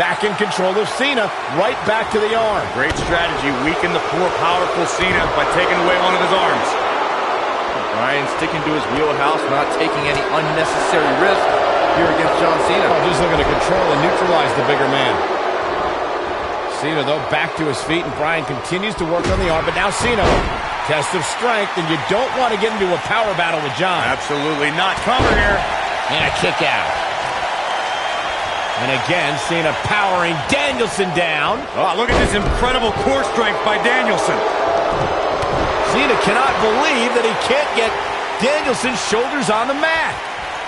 Back in control of Cena, right back to the arm. Great strategy, weaken the poor, powerful Cena by taking away one of his arms. Bryan sticking to his wheelhouse, not taking any unnecessary risk here against John Cena. Just looking to control and neutralize the bigger man. Cena, though, back to his feet, and Bryan continues to work on the arm, but now Cena, test of strength, and you don't want to get into a power battle with John. Absolutely not. Cover here. And a kick out. And again, Cena powering Danielson down. Oh, look at this incredible core strength by Danielson. Cena cannot believe that he can't get Danielson's shoulders on the mat.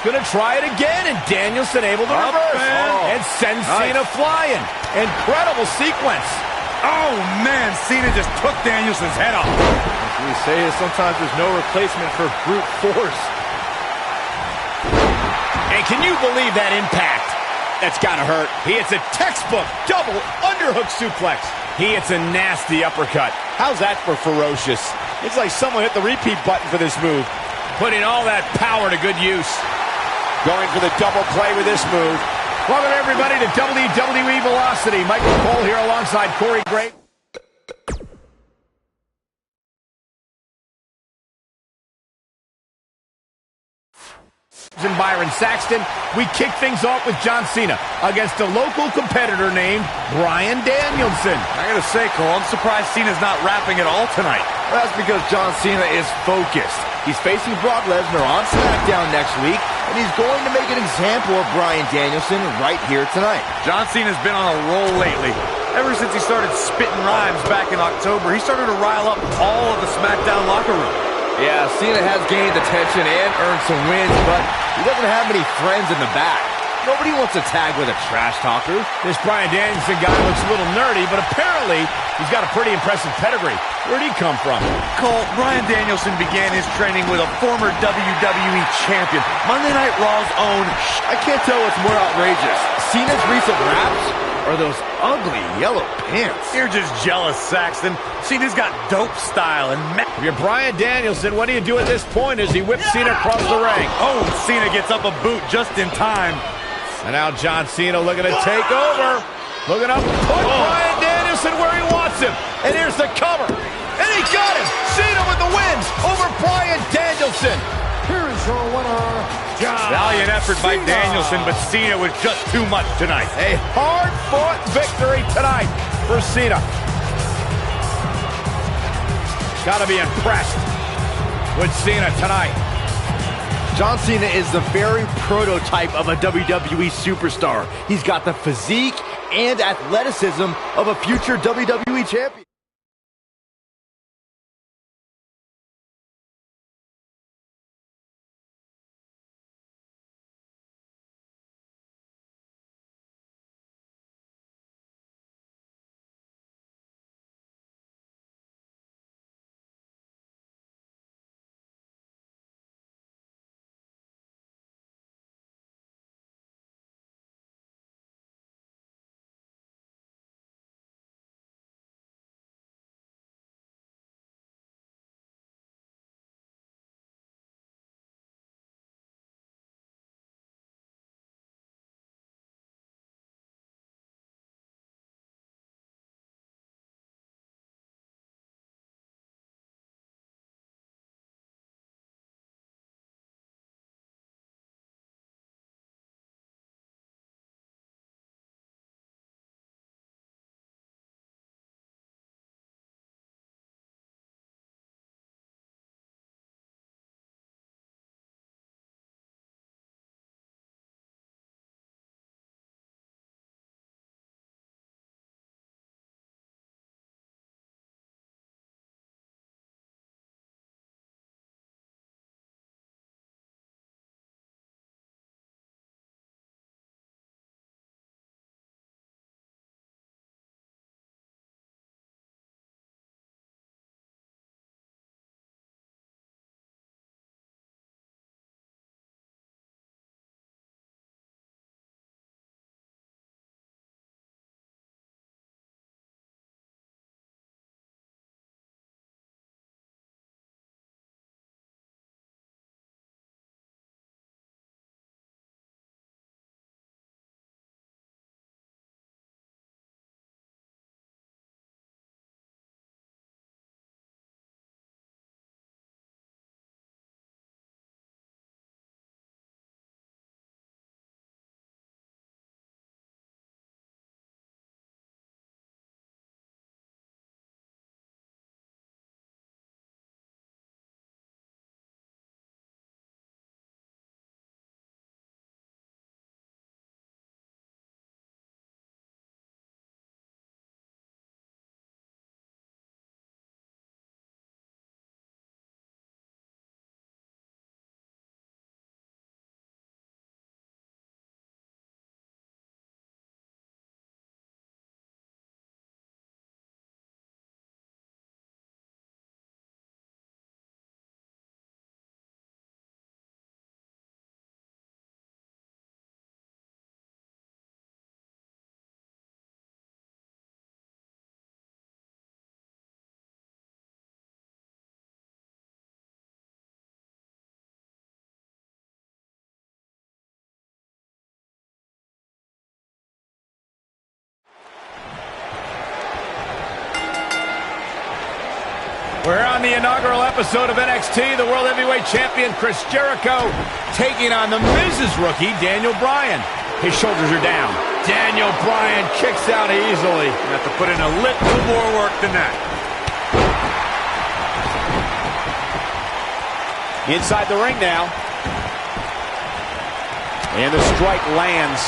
Gonna try it again, and Danielson able to reverse. And sends Cena flying. Incredible sequence. Oh, man, Cena just took Danielson's head off. As we say, sometimes there's no replacement for brute force. And can you believe that impact? That's gotta hurt. He hits a textbook double underhook suplex. He hits a nasty uppercut. How's that for ferocious? It's like someone hit the repeat button for this move. Putting all that power to good use. Going for the double play with this move. Welcome everybody to WWE Velocity electricity. Michael Cole here alongside Corey Graves. And Byron Saxton. We kick things off with John Cena against a local competitor named Bryan Danielson. I gotta say, Cole, I'm surprised Cena's not rapping at all tonight. Well, that's because John Cena is focused. He's facing Brock Lesnar on SmackDown next week, and he's going to make an example of Bryan Danielson right here tonight. John Cena's been on a roll lately. Ever since he started spitting rhymes back in October, he started to rile up all of the SmackDown locker room. Yeah, Cena has gained attention and earned some wins, but he doesn't have many friends in the back. Nobody wants to tag with a trash talker. This Bryan Danielson guy looks a little nerdy, but apparently he's got a pretty impressive pedigree. Where'd he come from? Cole, Bryan Danielson began his training with a former WWE champion, Monday Night Raw's own. I can't tell what's more outrageous. Cena's recent raps or those ugly yellow pants. You're just jealous, Saxton. Cena's got dope style and if you're Bryan Danielson, what do you do at this point as he whips Cena across the ring? Oh, Cena gets up a boot just in time. And now John Cena looking to take over. Looking up, put Bryan Danielson where he wants him. And here's the cover. And he got him. Cena with the wins over Bryan Danielson. Here is your winner, John Valiant effort by Cena. Danielson, but Cena was just too much tonight. A hard-fought victory tonight for Cena. Gotta be impressed with Cena tonight. John Cena is the very prototype of a WWE superstar. He's got the physique and athleticism of a future WWE champion. We're on the inaugural episode of NXT. The World Heavyweight Champion Chris Jericho taking on the Miz's rookie, Daniel Bryan. His shoulders are down. Daniel Bryan kicks out easily. You have to put in a little more work than that. Inside the ring now. And the strike lands.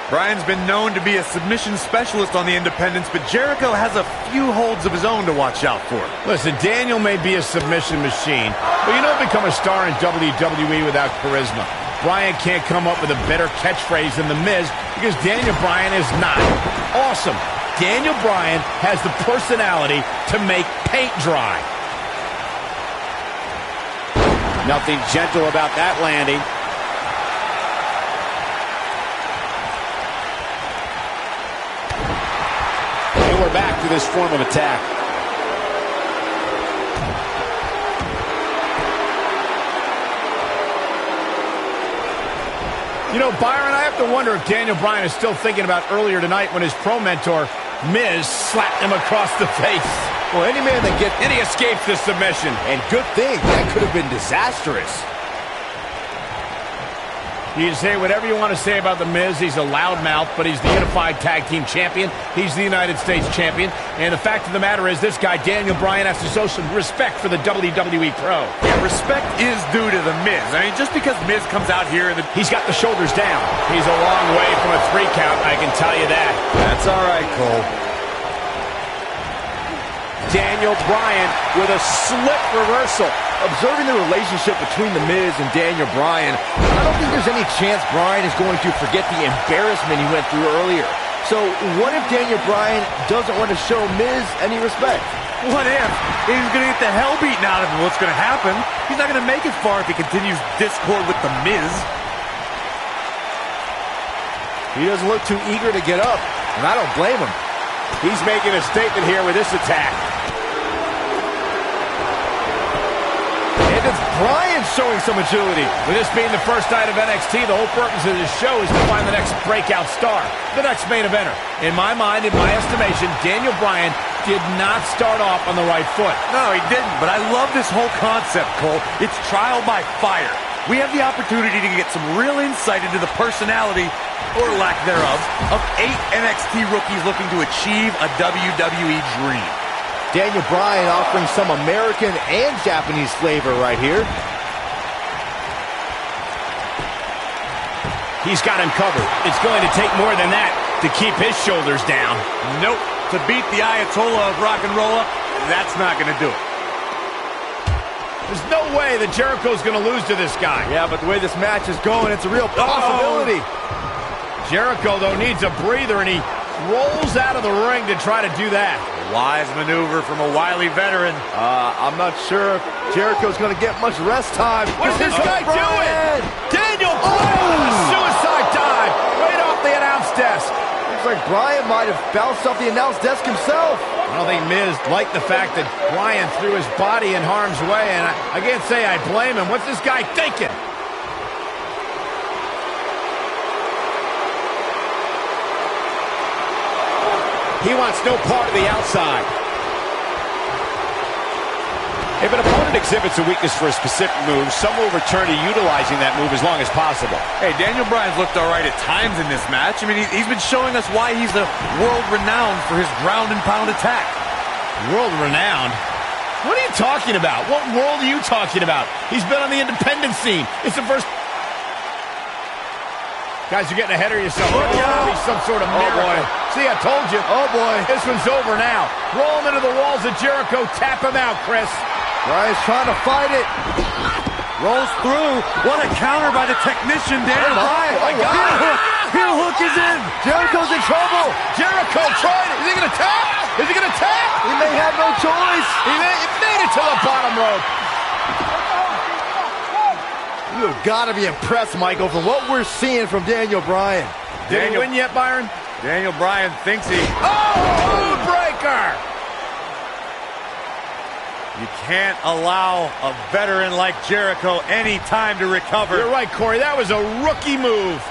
Bryan's been known to be a submission specialist on the independents, but Jericho has a few holds of his own to watch out for. Listen, Daniel may be a submission machine, but you don't become a star in WWE without charisma. Bryan can't come up with a better catchphrase than The Miz because Daniel Bryan is not. Awesome. Daniel Bryan has the personality to make paint dry. Nothing gentle about that landing. And we're back to this form of attack. You know, Byron, I have to wonder if Daniel Bryan is still thinking about earlier tonight when his pro mentor, Miz, slapped him across the face. Well, any man that gets... And he escapes the submission. And good thing, that could have been disastrous. You can say whatever you want to say about The Miz. He's a loudmouth, but he's the Unified Tag Team Champion. He's the United States Champion. And the fact of the matter is, this guy, Daniel Bryan, has to show some respect for the WWE Pro. Yeah, respect is due to The Miz. I mean, just because Miz comes out here... He's got the shoulders down. He's a long way from a 3 count, I can tell you that. That's all right, Cole. Daniel Bryan with a slip reversal. Observing the relationship between The Miz and Daniel Bryan, I don't think there's any chance Bryan is going to forget the embarrassment he went through earlier. So what if Daniel Bryan doesn't want to show Miz any respect? What if? He's going to get the hell beaten out of him. What's going to happen? He's not going to make it far if he continues discord with The Miz. He doesn't look too eager to get up, and I don't blame him. He's making a statement here with this attack. And it's Bryan showing some agility. With this being the first night of NXT, the whole purpose of this show is to find the next breakout star, the next main eventer. In my mind, in my estimation, Daniel Bryan did not start off on the right foot. No, he didn't, but I love this whole concept, Cole. It's trial by fire. We have the opportunity to get some real insight into the personality, or lack thereof, of 8 NXT rookies looking to achieve a WWE dream. Daniel Bryan offering some American and Japanese flavor right here. He's got him covered. It's going to take more than that to keep his shoulders down. Nope. To beat the Ayatollah of rock and roll up, that's not going to do it. There's no way that Jericho's going to lose to this guy. Yeah, but the way this match is going, it's a real possibility. Jericho, though, needs a breather, and he rolls out of the ring to try to do that. Wise maneuver from a wily veteran. I'm not sure if Jericho's going to get much rest time. What's this guy doing? Daniel Bryan with a suicide dive right off the announce desk. Looks like Bryan might have bounced off the announce desk himself. I don't think Miz liked the fact that Bryan threw his body in harm's way, and I can't say I blame him. What's this guy thinking? He wants no part of the outside. If an opponent exhibits a weakness for a specific move, some will return to utilizing that move as long as possible. Hey, Daniel Bryan's looked all right at times in this match. I mean, he's been showing us why he's world-renowned for his ground-and-pound attack. World-renowned? What are you talking about? What world are you talking about? He's been on the independent scene. It's the first... Guys, you're getting ahead of yourself. Look out. Be some sort of miracle. Boy. See, I told you. Oh, boy. This one's over now. Roll him into the walls of Jericho. Tap him out, Chris. Bryan's trying to fight it. Rolls through. What a counter by the technician, Daniel Bryan. Oh, my God. Heel hook is in. Jericho's in trouble. Jericho tried it. Is he going to tap? Is he going to tap? He may have no choice. He made it to the bottom rope. You have got to be impressed, Michael, from what we're seeing from Daniel Bryan. Did he win yet, Byron? Daniel Bryan thinks he... Oh, breaker! You can't allow a veteran like Jericho any time to recover. You're right, Corey. That was a rookie move.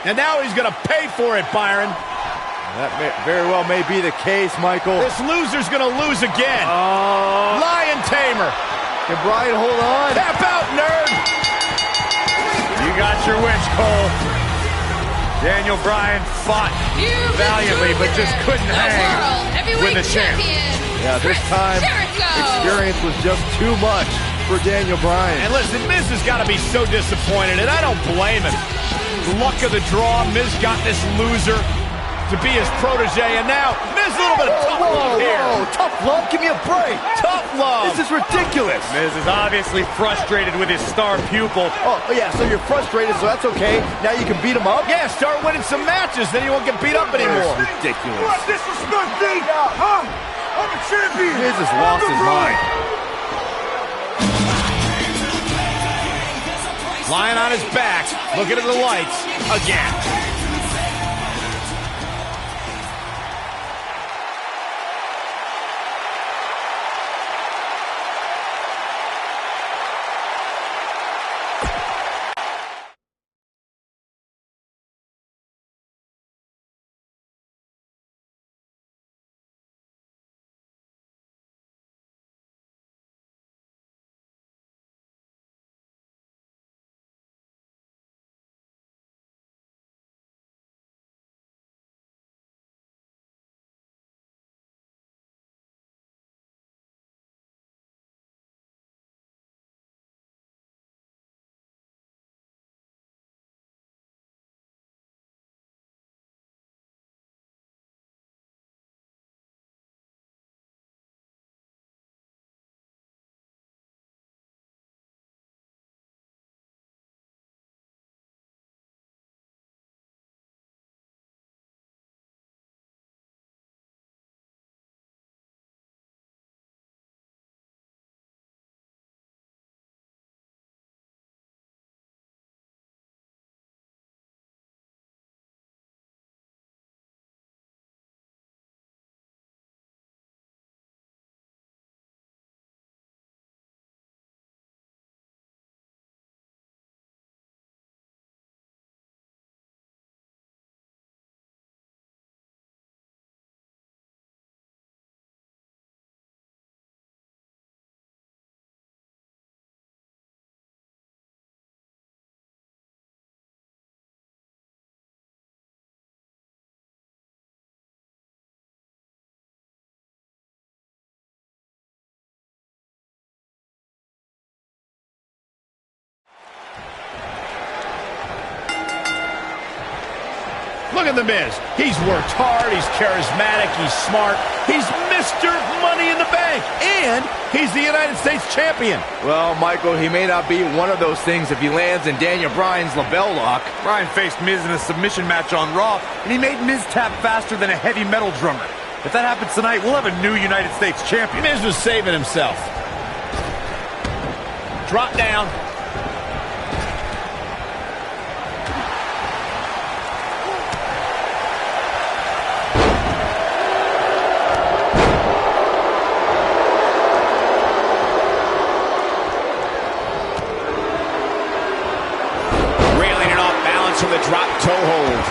And now he's going to pay for it, Byron. That very well may be the case, Michael. This loser's going to lose again. Lion Tamer. Can Bryan hold on? Tap out, nerd. You got your wish, Cole. Daniel Bryan fought valiantly, but just couldn't hang with the champ. Yeah, this time, experience was just too much for Daniel Bryan. And listen, Miz has got to be so disappointed, and I don't blame him. Luck of the draw, Miz got this loser to be his protege, and now Miz a little bit of tough love here. Tough love? Give me a break. Tough love. This is ridiculous. Miz is obviously frustrated with his star pupil. Oh, yeah, so you're frustrated, so that's okay. Now you can beat him up? Yeah, start winning some matches, then you won't get beat up anymore. It's ridiculous. What disrespect me? Huh? I'm a champion. Miz has lost his mind. Lying on his back, looking at the lights again. Look at the Miz. He's worked hard, he's charismatic, he's smart, he's Mr. Money in the Bank, and he's the United States champion. Well, Michael, he may not be one of those things if he lands in Daniel Bryan's label lock. Bryan faced Miz in a submission match on Raw, and he made Miz tap faster than a heavy metal drummer. If that happens tonight, we'll have a new United States champion. Miz was saving himself. Drop down. From the drop toe hold.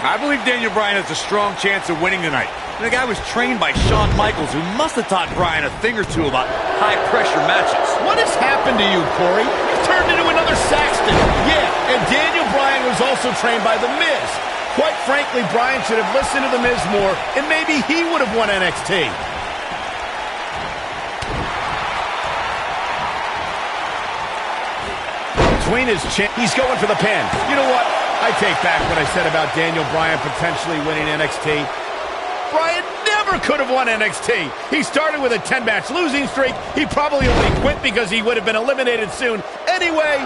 I believe Daniel Bryan has a strong chance of winning tonight. The guy was trained by Shawn Michaels, who must have taught Bryan a thing or two about high-pressure matches. What has happened to you, Corey? You turned into another Saxton. Yeah, and Daniel Bryan was also trained by The Miz. Quite frankly, Bryan should have listened to The Miz more, and maybe he would have won NXT. Between his chin, he's going for the pin. You know what? I take back what I said about Daniel Bryan potentially winning NXT. Bryan never could have won NXT. He started with a 10-match losing streak. He probably only quit because he would have been eliminated soon. Anyway,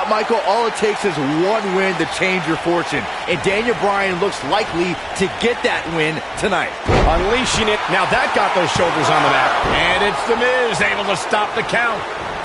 Michael, all it takes is one win to change your fortune, and Daniel Bryan looks likely to get that win tonight. Unleashing it. Now that got those shoulders on the mat. And it's The Miz able to stop the count.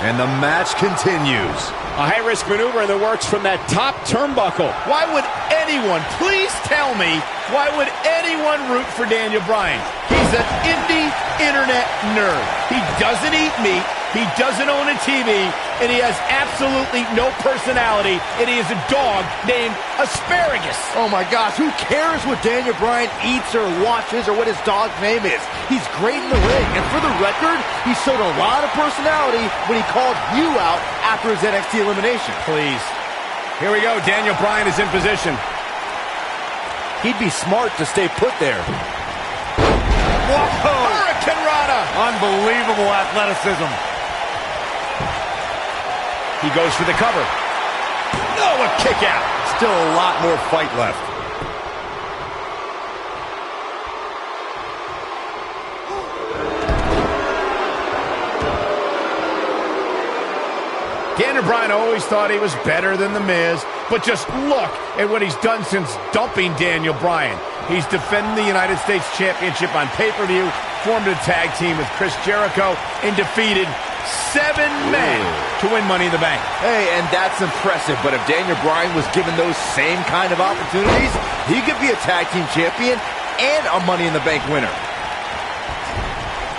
And the match continues. A high-risk maneuver in the works from that top turnbuckle. Why would anyone, please tell me, why would anyone root for Daniel Bryan? He's an indie internet nerd. He doesn't eat meat, he doesn't own a TV, and he has absolutely no personality, and he is a dog named Asparagus. Oh my gosh, who cares what Daniel Bryan eats or watches or what his dog's name is? He's great in the ring, and for the record, he showed a lot of personality when he called you out after his NXT elimination. Please. Here we go, Daniel Bryan is in position. He'd be smart to stay put there. Whoa! Hurricane Rana! Unbelievable athleticism. He goes for the cover. No, a kick out. Still a lot more fight left. Daniel Bryan always thought he was better than The Miz, but just look at what he's done since dumping Daniel Bryan. He's defending the United States Championship on pay-per-view, formed a tag team with Chris Jericho, and defeated 7 men to win Money in the Bank. Hey, and that's impressive, but if Daniel Bryan was given those same kind of opportunities, he could be a tag team champion and a Money in the Bank winner.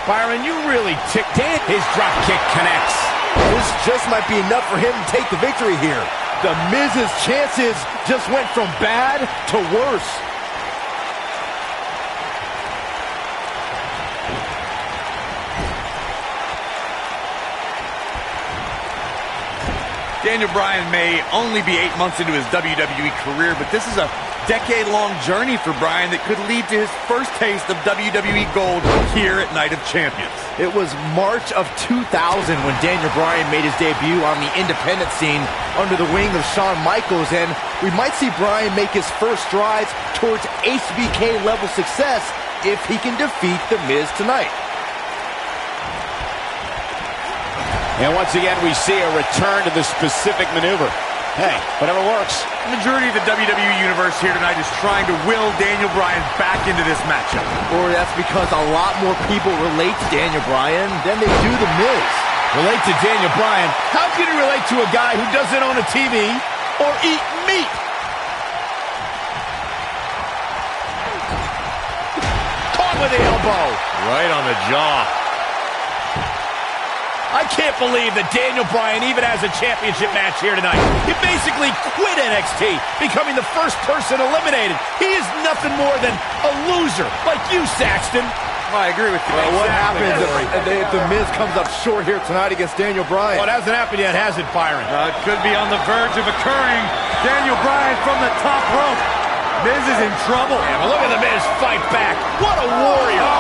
Byron, you really ticked in. His drop kick connects. This just might be enough for him to take the victory here. The Miz's chances just went from bad to worse. Daniel Bryan may only be 8 months into his WWE career, but this is a decade-long journey for Bryan that could lead to his first taste of WWE gold here at Night of Champions. It was March of 2000 when Daniel Bryan made his debut on the independent scene under the wing of Shawn Michaels, and we might see Bryan make his first strides towards HBK-level success if he can defeat The Miz tonight. And once again, we see a return to the specific maneuver. Hey, whatever works. The majority of the WWE Universe here tonight is trying to will Daniel Bryan back into this matchup. Or that's because a lot more people relate to Daniel Bryan than they do The Miz. Relate to Daniel Bryan? How can you relate to a guy who doesn't own a TV or eat meat? Caught with the elbow. Right on the jaw. I can't believe that Daniel Bryan even has a championship match here tonight. He basically quit NXT, becoming the first person eliminated. He is nothing more than a loser, like you, Saxton. I agree with you. Well, what happens if The Miz comes up short here tonight against Daniel Bryan? Well, it hasn't happened yet, has it, Byron? It could be on the verge of occurring. Daniel Bryan from the top rope. Miz is in trouble. Yeah, but look at The Miz fight back. What a warrior.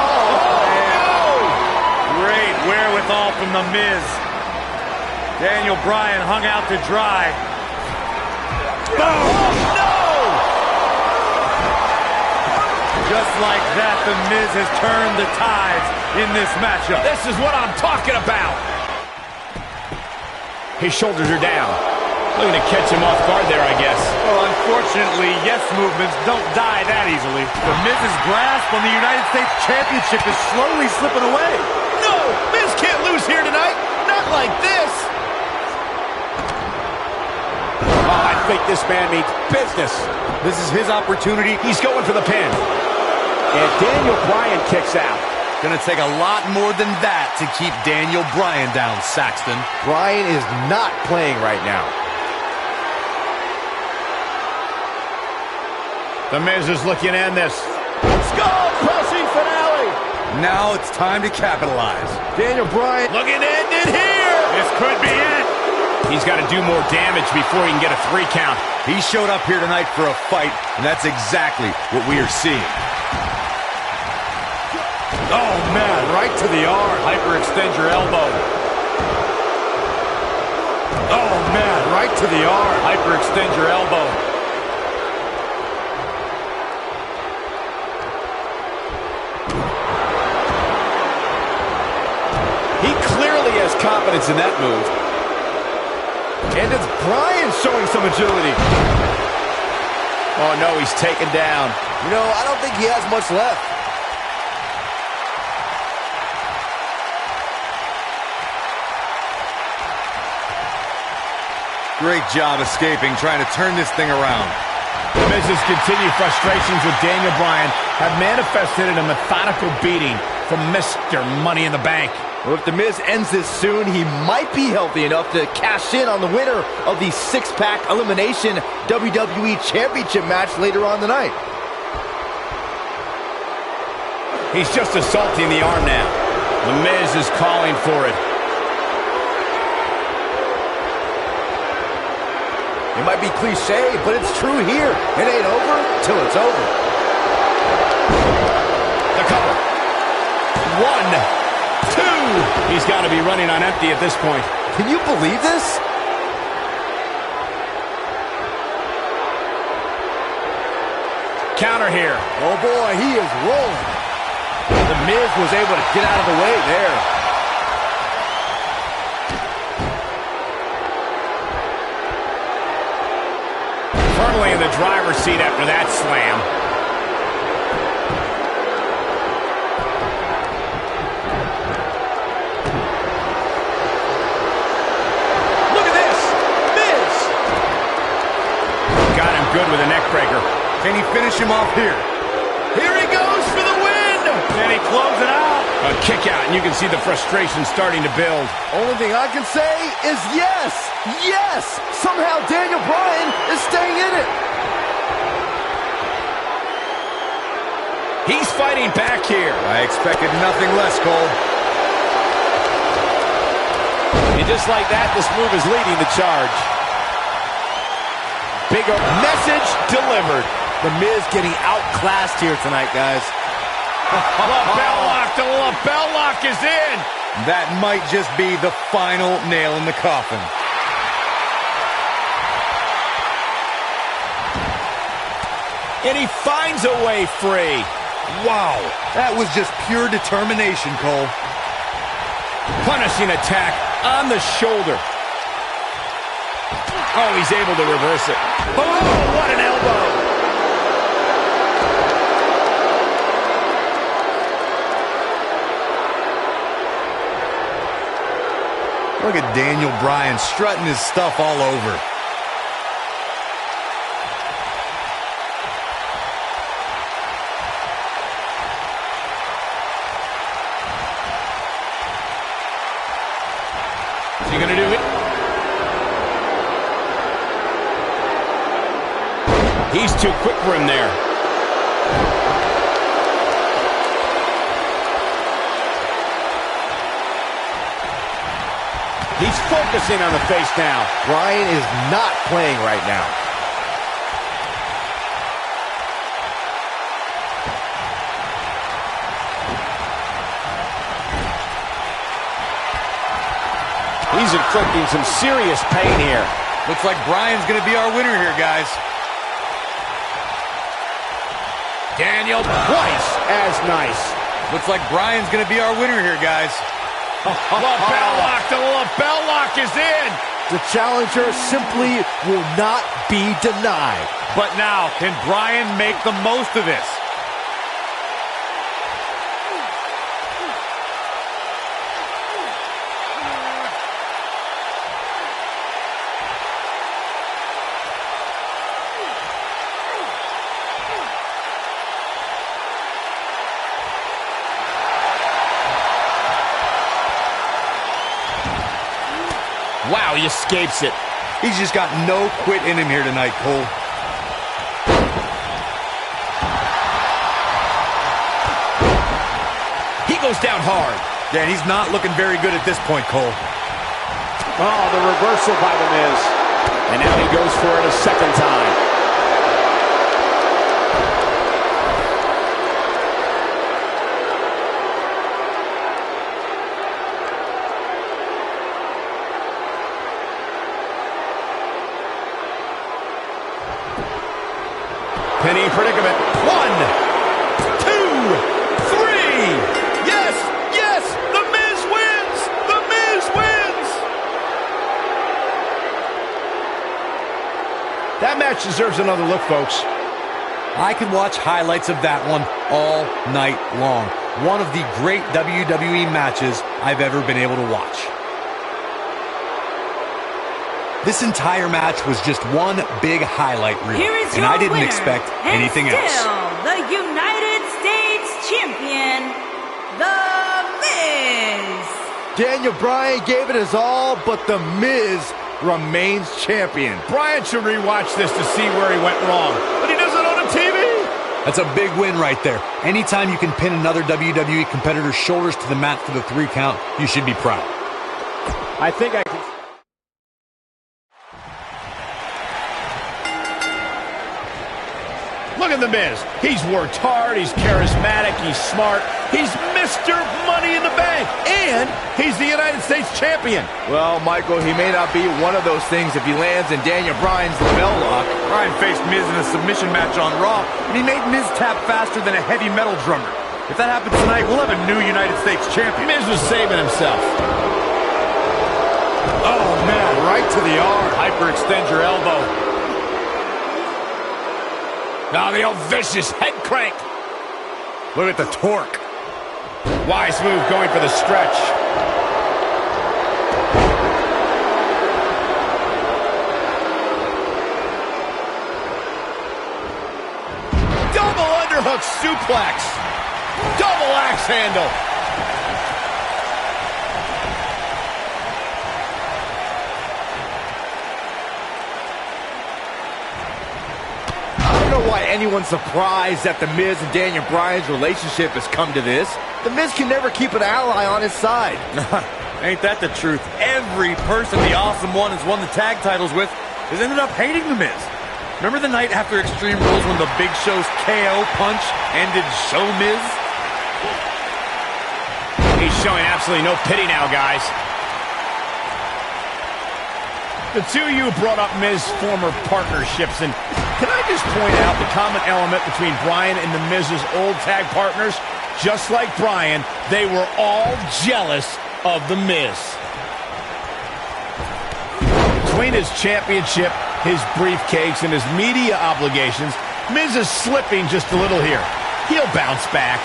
Great wherewithal from The Miz. Daniel Bryan hung out to dry. Boom! Oh, no! Just like that, The Miz has turned the tides in this matchup. This is what I'm talking about. His shoulders are down. Looking to catch him off guard there, I guess. Well, unfortunately, yes movements don't die that easily. The Miz's grasp on the United States Championship is slowly slipping away. No! Miz can't lose here tonight. Not like this. Oh, I think this man means business. This is his opportunity. He's going for the pin. And Daniel Bryan kicks out. Gonna take a lot more than that to keep Daniel Bryan down, Saxton. Bryan is not playing right now. The Miz is looking to end this. Skull-crushing finale. Now it's time to capitalize. Daniel Bryan looking to end it here. This could be it. He's got to do more damage before he can get a 3 count. He showed up here tonight for a fight, and that's exactly what we are seeing. Oh, man, right to the arm. Hyperextend your elbow. Oh, man, right to the arm. Hyperextend your elbow. He clearly has confidence in that move. And it's Bryan showing some agility. Oh, no, he's taken down. You know, I don't think he has much left. Great job escaping, trying to turn this thing around. The Miz's continued frustrations with Daniel Bryan have manifested in a methodical beating from Mr. Money in the Bank. Well, if The Miz ends this soon, he might be healthy enough to cash in on the winner of the six-pack elimination WWE Championship match later on tonight. He's just assaulting the arm now. The Miz is calling for it. It might be cliche, but it's true here. It ain't over till it's over. The cover. 1, 2. He's got to be running on empty at this point. Can you believe this? Counter here. Oh boy, he is rolling. The Miz was able to get out of the way there. Firmly in the driver's seat after that slam. Look at this! Miz! Got him good with a neck breaker. Can he finish him off here? Here he goes for the win! Can he close it out? A kick out, and you can see the frustration starting to build. Only thing I can say is yes! Yes! Somehow Daniel Bryan is staying in it. He's fighting back here. I expected nothing less, Cole. And just like that, this move is leading the charge. Bigger message delivered. The Miz getting outclassed here tonight, guys. Lapel lock, the lapel lock is in. That might just be the final nail in the coffin. And he finds a way free. Wow, that was just pure determination, Cole. Punishing attack on the shoulder. Oh, he's able to reverse it. Oh, what an elbow. Look at Daniel Bryan strutting his stuff all over. Is he going to do it? He's too quick for him there. He's focusing on the face now. Bryan is not playing right now. He's inflicting some serious pain here. Looks like Bryan's going to be our winner here, guys. Daniel twice as nice. Looks like Bryan's going to be our winner here, guys. Lapel lock, the lapel lock is in. The challenger simply will not be denied. But now, can Bryan make the most of this? Wow, he escapes it. He's just got no quit in him here tonight, Cole. He goes down hard. Yeah, he's not looking very good at this point, Cole. Oh, the reversal by The Miz. And now he goes for it a second time. Penny predicament. 1, 2, 3. Yes, yes, The Miz wins. The Miz wins. That match deserves another look, folks. I could watch highlights of that one all night long. One of the great WWE matches I've ever been able to watch. This entire match was just one big highlight reel, and I didn't expect anything else. The United States Champion, The Miz. Daniel Bryan gave it his all, but The Miz remains champion. Bryan should rewatch this to see where he went wrong, but he doesn't own a TV. That's a big win right there. Anytime you can pin another WWE competitor's shoulders to the mat for the 3 count, you should be proud. I think I can... Look at The Miz. He's worked hard, he's charismatic, he's smart, he's Mr. Money in the Bank, and he's the United States Champion. Well, Michael, he may not be one of those things if he lands in Daniel Bryan's lapel lock. Bryan faced Miz in a submission match on Raw, and he made Miz tap faster than a heavy metal drummer. If that happens tonight, we'll have a new United States Champion. Miz was saving himself. Oh, man, right to the arm. Hyperextend your elbow. Now the old vicious head crank. Look at the torque. Wise move going for the stretch. Double underhook suplex. Double axe handle. Why anyone's surprised that The Miz and Daniel Bryan's relationship has come to this. The Miz can never keep an ally on his side. Ain't that the truth? Every person the Awesome One has won the tag titles with has ended up hating The Miz. Remember the night after Extreme Rules when the Big Show's KO punch ended Show Miz? He's showing absolutely no pity now, guys. The two of you brought up Miz's former partnerships, and can I just point out the common element between Bryan and The Miz's old tag partners? Just like Bryan, they were all jealous of The Miz. Between his championship, his briefcase, and his media obligations, Miz is slipping just a little here. He'll bounce back.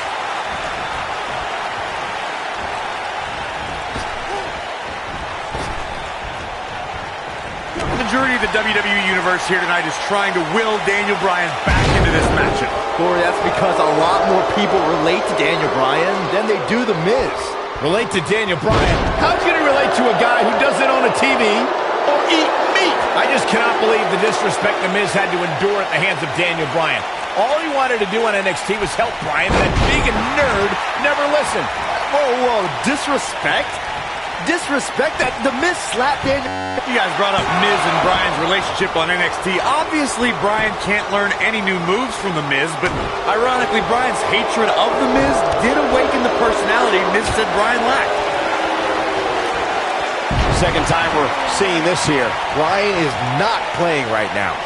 The majority of the WWE Universe here tonight is trying to will Daniel Bryan back into this matchup. Corey, that's because a lot more people relate to Daniel Bryan than they do The Miz. Relate to Daniel Bryan? How can he relate to a guy who doesn't own a TV or eat meat? I just cannot believe the disrespect The Miz had to endure at the hands of Daniel Bryan. All he wanted to do on NXT was help Bryan, and that vegan nerd never listened. Whoa, disrespect? Disrespect? That The Miz slapped Daniel. You guys brought up Miz and Bryan's relationship on NXT. Obviously, Bryan can't learn any new moves from The Miz, but ironically, Bryan's hatred of The Miz did awaken the personality Miz said Bryan lacked. Second time we're seeing this here. Bryan is not playing right now.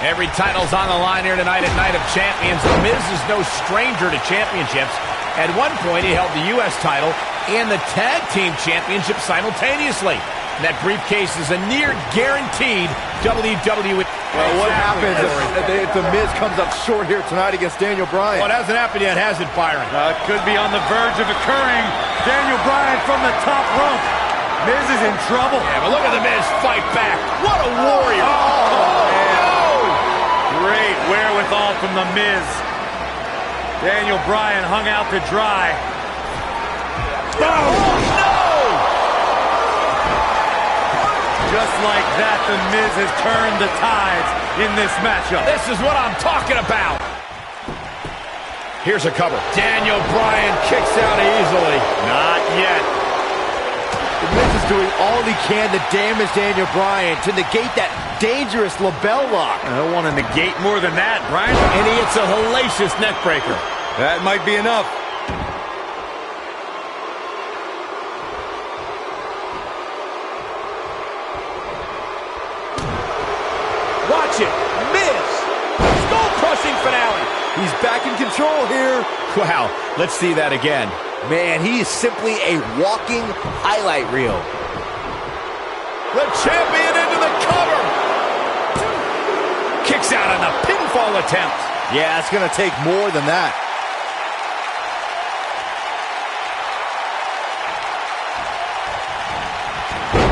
Every title's on the line here tonight at Night of Champions. The Miz is no stranger to championships. At one point, he held the U.S. title and the Tag Team Championship simultaneously. That briefcase is a near guaranteed WWE. Well, what happens if The Miz comes up short here tonight against Daniel Bryan? Well, it hasn't happened yet, has it, Byron? It could be on the verge of occurring. Daniel Bryan from the top rope. Miz is in trouble. Yeah, but look at The Miz fight back. What a warrior. Great wherewithal from The Miz. Daniel Bryan hung out to dry. Oh, no! Just like that, The Miz has turned the tides in this matchup. This is what I'm talking about. Here's a cover. Daniel Bryan kicks out easily. Not yet. The Miz is doing all he can to damage Daniel Bryan, to negate that dangerous label lock. I don't want to negate more than that, Bryan. And he hits a hellacious neck breaker. That might be enough. Watch it. Miz. Skull-crushing finale. He's back in control here. Wow. Let's see that again. Man, he is simply a walking highlight reel. The champion into the cover. Kicks out on the pinfall attempt. Yeah, it's going to take more than that.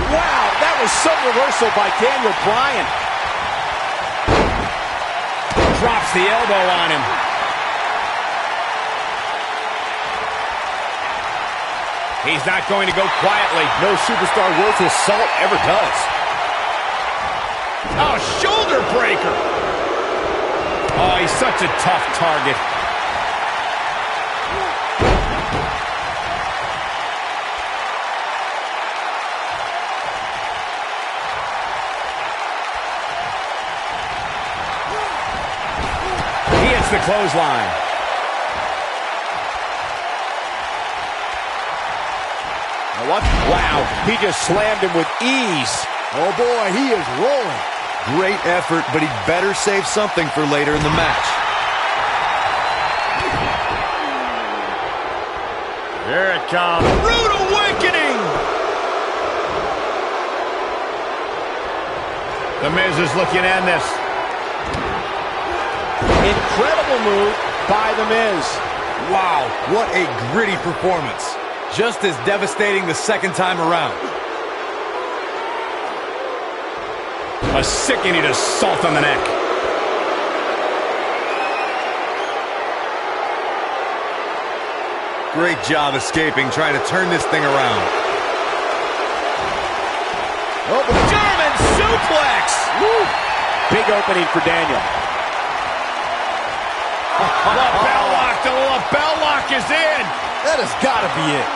Wow, that was some reversal by Daniel Bryan. Drops the elbow on him. He's not going to go quietly. No superstar worth his salt ever does. Oh, shoulder breaker. Oh, he's such a tough target. He hits the clothesline. Wow, he just slammed him with ease. Oh boy, he is rolling. Great effort, but he'd better save something for later in the match. Here it comes. Rude awakening! The Miz is looking to end this. Incredible move by The Miz. Wow, what a gritty performance. Just as devastating the second time around. A sickening assault on the neck. Great job escaping, trying to turn this thing around. Oh, German suplex! Woo. Big opening for Daniel. Lapel lock, the lapel lock is in. That has got to be it.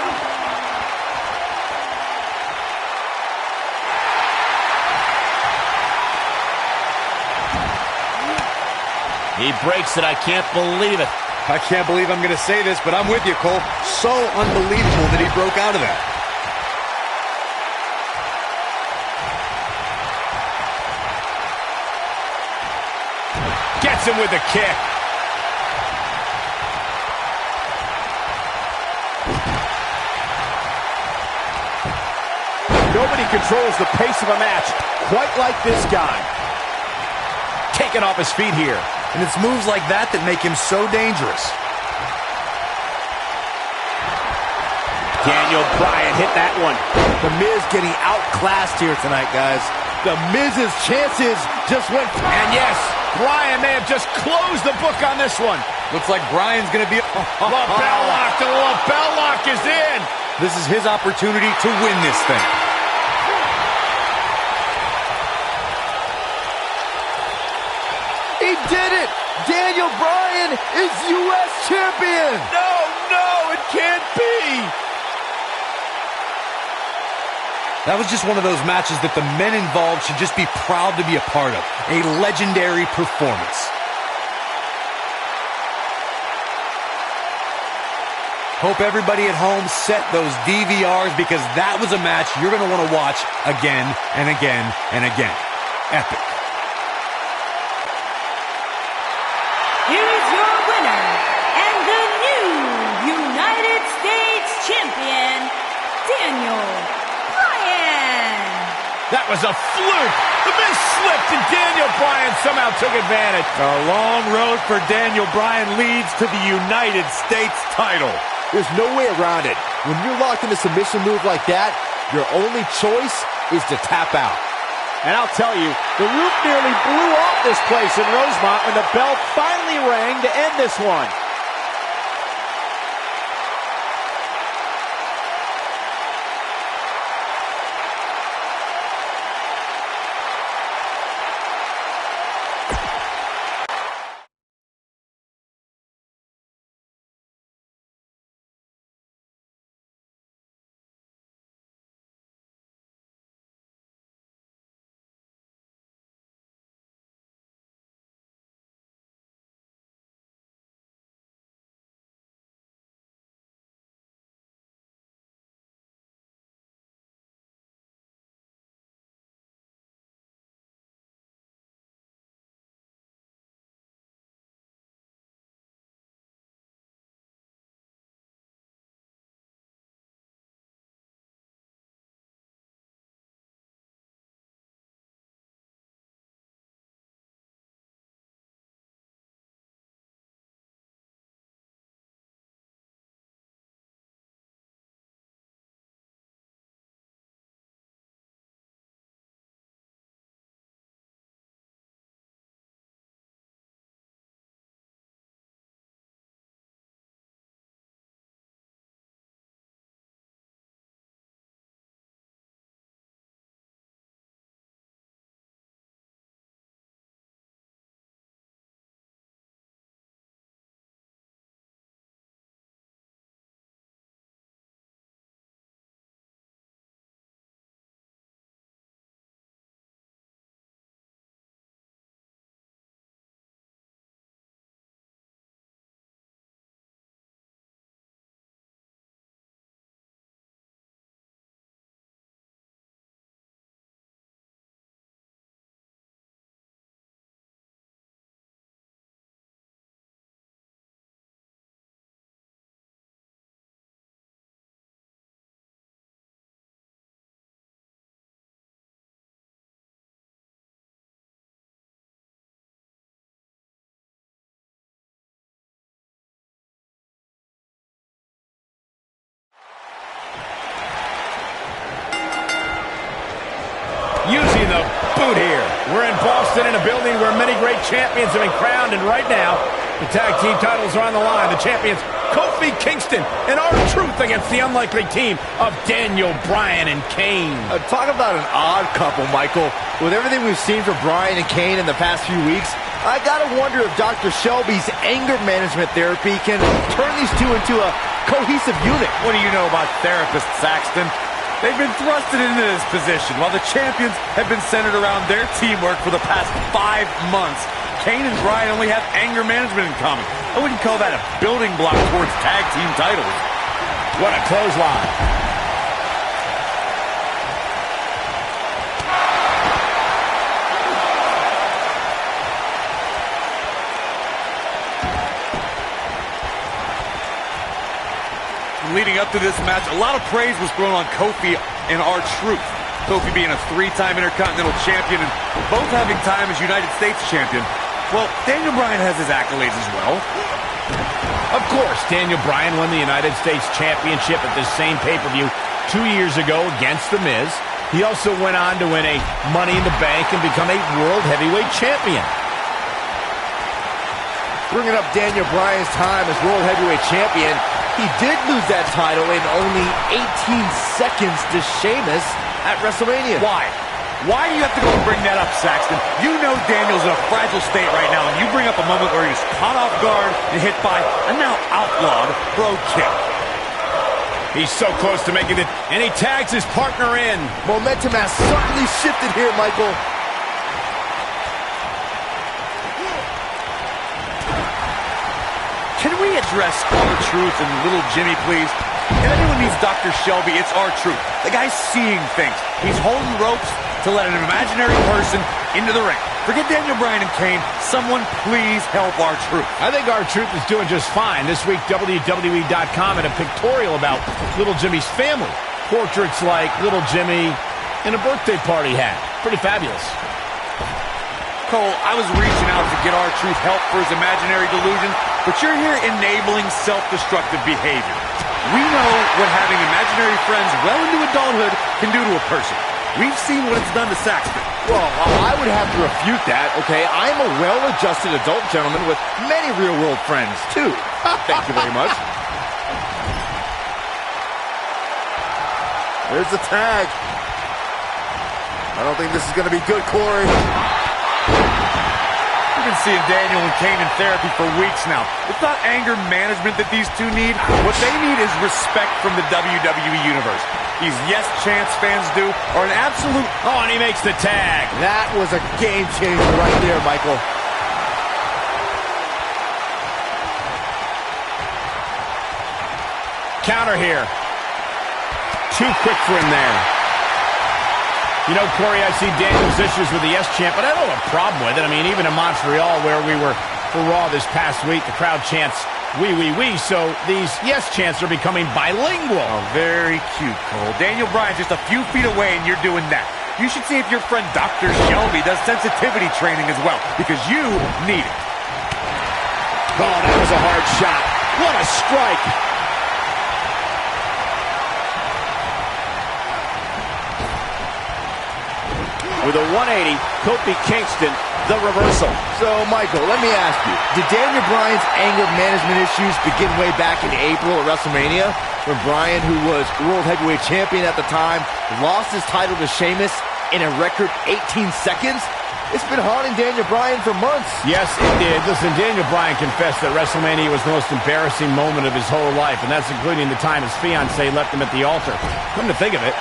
He breaks it. I can't believe it. I can't believe I'm going to say this, but I'm with you, Cole. So unbelievable that he broke out of that. Gets him with the kick. Nobody controls the pace of a match quite like this guy. Taken off his feet here. And it's moves like that that make him so dangerous. Daniel Bryan hit that one. The Miz getting outclassed here tonight, guys. The Miz's chances just went... And yes, Bryan may have just closed the book on this one. Looks like Bryan's going to be... Lapel lock, the lapel lock is in. This is his opportunity to win this thing. He did it! Daniel Bryan is U.S. champion! No, it can't be! That was just one of those matches that the men involved should just be proud to be a part of. A legendary performance. Hope everybody at home set those DVRs because that was a match you're going to want to watch again and again and again. Epic. Here is your winner, and the new United States Champion, Daniel Bryan. That was a fluke. The Miz slipped and Daniel Bryan somehow took advantage. A long road for Daniel Bryan leads to the United States title. There's no way around it. When you're locked in a submission move like that, your only choice is to tap out. And I'll tell you, the roof nearly blew off this place in Rosemont when the bell finally rang to end this one. Boston, in a building where many great champions have been crowned, and right now, the tag team titles are on the line. The champions, Kofi Kingston and R-Truth, against the unlikely team of Daniel Bryan and Kane. Talk about an odd couple, Michael. With everything we've seen from Bryan and Kane in the past few weeks, I gotta wonder if Dr. Shelby's anger management therapy can turn these two into a cohesive unit. What do you know about therapists, Saxton? They've been thrusted into this position while the champions have been centered around their teamwork for the past 5 months. Kane and Bryan only have anger management in common. I wouldn't call that a building block towards tag team titles. What a clothesline. Leading up to this match, a lot of praise was thrown on Kofi and R-Truth. Kofi being a 3-time Intercontinental Champion and both having time as United States Champion. Well, Daniel Bryan has his accolades as well. Of course, Daniel Bryan won the United States Championship at this same pay-per-view 2 years ago against The Miz. He also went on to win a Money in the Bank and become a World Heavyweight Champion. Bringing up Daniel Bryan's time as World Heavyweight Champion, he did lose that title in only 18 seconds to Sheamus at WrestleMania. Why? Why do you have to go and bring that up, Saxton? You know Daniel's in a fragile state right now, and you bring up a moment where he's caught off guard and hit by a now outlawed Brogue Kick. He's so close to making it, and he tags his partner in. Momentum has certainly shifted here, Michael. Can we address R-Truth and Little Jimmy, please? If anyone needs Dr. Shelby, it's R-Truth. The guy's seeing things. He's holding ropes to let an imaginary person into the ring. Forget Daniel Bryan and Kane. Someone please help R-Truth. I think R-Truth is doing just fine. This week, WWE.com had a pictorial about Little Jimmy's family. Portraits like Little Jimmy in a birthday party hat. Pretty fabulous. Cole, I was reaching out to get R-Truth help for his imaginary delusion, but you're here enabling self-destructive behavior. We know what having imaginary friends well into adulthood can do to a person. We've seen what it's done to Saxton. Well, I would have to refute that, okay? I'm a well-adjusted adult gentleman with many real-world friends, too. Thank you very much. There's the tag. I don't think this is going to be good, Corey. We've been seeing Daniel and Kane in therapy for weeks now. It's not anger management that these two need. What they need is respect from the WWE Universe. These Yes Chance fans do are an absolute... Oh, and he makes the tag. That was a game changer right there, Michael. Counter here. Too quick for him there. You know, Corey, I see Daniel's issues with the Yes Chant, but I don't have a problem with it. I mean, even in Montreal, where we were for Raw this past week, the crowd chants, "We, we, we," so these Yes Chants are becoming bilingual. Oh, very cute, Cole. Daniel Bryan's just a few feet away, and you're doing that. You should see if your friend Dr. Shelby does sensitivity training as well, because you need it. Oh, that was a hard shot. What a strike. With a 180, Kofi Kingston, the reversal. So, Michael, let me ask you, did Daniel Bryan's anger management issues begin way back in April at WrestleMania, when Bryan, who was World Heavyweight Champion at the time, lost his title to Sheamus in a record 18 seconds? It's been haunting Daniel Bryan for months. Yes, it did. Listen, Daniel Bryan confessed that WrestleMania was the most embarrassing moment of his whole life, and that's including the time his fiancée left him at the altar. Come to think of it,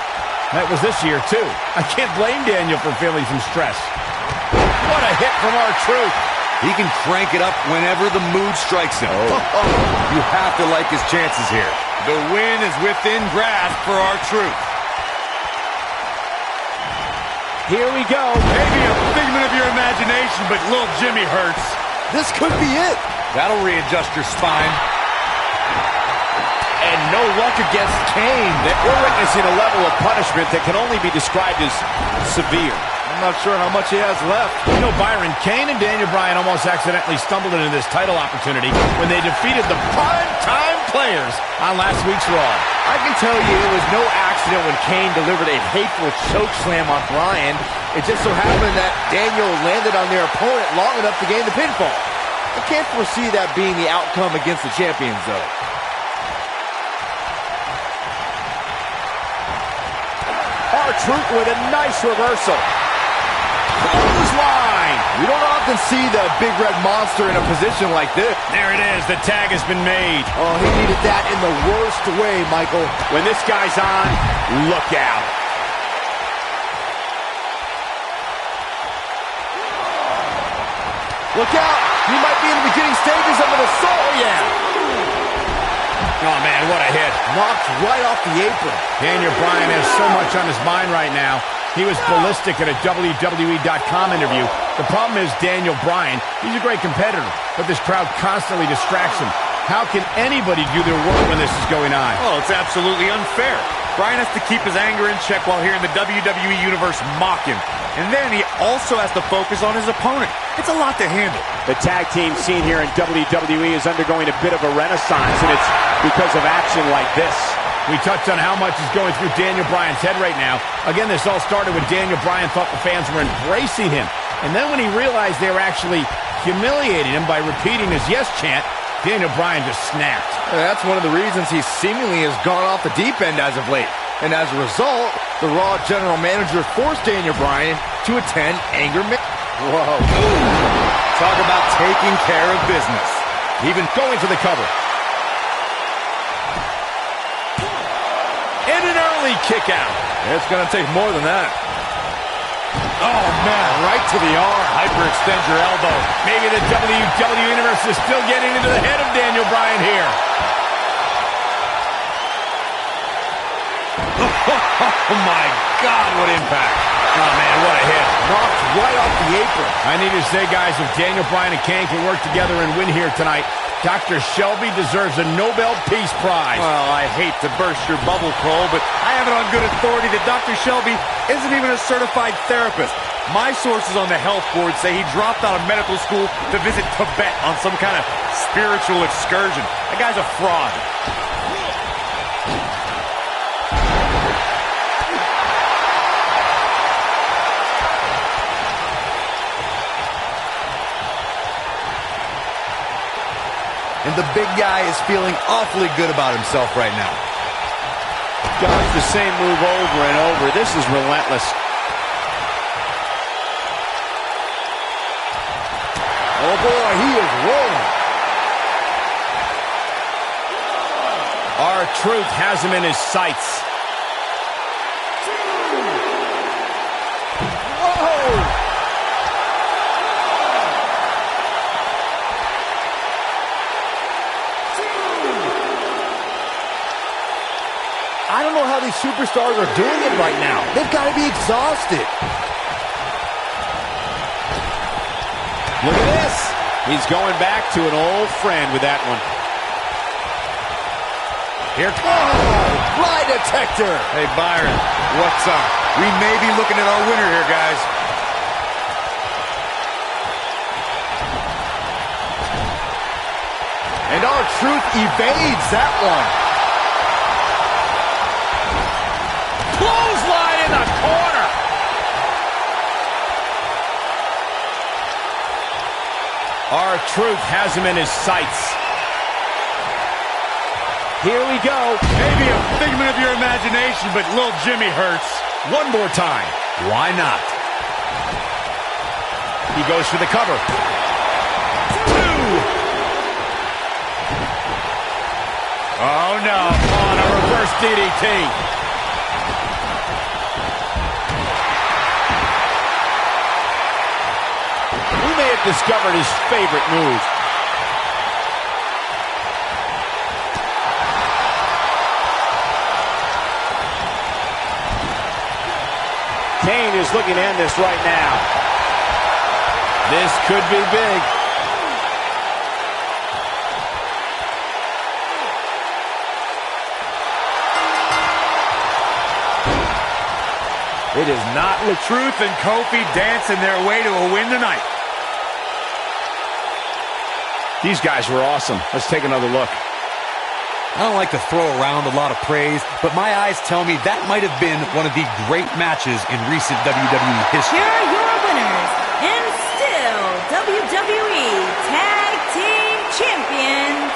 that was this year, too. I can't blame Daniel for feeling some stress. What a hit from R-Truth. He can crank it up whenever the mood strikes him. You have to like his chances here. The win is within grasp for R-Truth. Here we go. Maybe a figment of your imagination, but little Jimmy hurts. This could be it. That'll readjust your spine. And no luck against Kane. We're witnessing a level of punishment that can only be described as severe. not sure how much he has left. You know, Byron, Kane and Daniel Bryan almost accidentally stumbled into this title opportunity when they defeated the prime-time players on last week's Raw. I can tell you it was no accident when Kane delivered a hateful choke slam on Bryan. It just so happened that Daniel landed on their opponent long enough to gain the pinfall. I can't foresee that being the outcome against the champions, though. R-Truth with a nice reversal. Clothesline. You don't often see the big red monster in a position like this. There it is. The tag has been made. Oh, he needed that in the worst way, Michael. When this guy's on, look out. Look out. He might be in the beginning stages of an assault. Oh, yeah. Oh, man, what a hit. Knocked right off the apron. Daniel Bryan has so much on his mind right now. He was ballistic in a WWE.com interview. The problem is Daniel Bryan, he's a great competitor, but this crowd constantly distracts him. How can anybody do their work when this is going on? Well, it's absolutely unfair. Bryan has to keep his anger in check while hearing the WWE Universe mock him. And then he also has to focus on his opponent. It's a lot to handle. The tag team scene here in WWE is undergoing a bit of a renaissance, and it's because of action like this. We touched on how much is going through Daniel Bryan's head right now. Again, this all started when Daniel Bryan thought the fans were embracing him. And then when he realized they were actually humiliating him by repeating his yes chant, Daniel Bryan just snapped. That's one of the reasons he seemingly has gone off the deep end as of late. And as a result, the Raw general manager forced Daniel Bryan to attend anger management. Whoa. Ooh. Talk about taking care of business. Even going for the cover. And an early kick out. It's going to take more than that. Oh, man, right to the arm. Hyperextend your elbow. Maybe the WWE Universe is still getting into the head of Daniel Bryan here. Oh, my God, what impact. Oh, man, what a hit. Knocked right off the apron. I need to say, guys, if Daniel Bryan and Kane can work together and win here tonight, Dr. Shelby deserves a Nobel Peace Prize. Well, I hate to burst your bubble, Cole, but I have it on good authority that Dr. Shelby isn't even a certified therapist. My sources on the health board say he dropped out of medical school to visit Tibet on some kind of spiritual excursion. That guy's a fraud. And the big guy is feeling awfully good about himself right now. Does the same move over and over. This is relentless. Oh boy, he is rolling. R-Truth has him in his sights. Whoa! I don't know how these superstars are doing it right now. They've got to be exhausted. Look at this. He's going back to an old friend with that one. Here Oh, lie detector. Hey, Byron, what's up? We may be looking at our winner here, guys. And R-Truth evades that one. clothesline in the corner. R-Truth has him in his sights. Here we go. Maybe a figment of your imagination, but little Jimmy hurts. One more time. Why not? He goes for the cover. Two. Oh, no. On a reverse DDT. We may have discovered his favorite move. Kane is looking to end this right now. This could be big. It does not look... Truth and Kofi dancing their way to a win tonight. These guys were awesome. Let's take another look. I don't like to throw around a lot of praise, but my eyes tell me that might have been one of the great matches in recent WWE history. Here are your winners, and still WWE Tag Team Champions,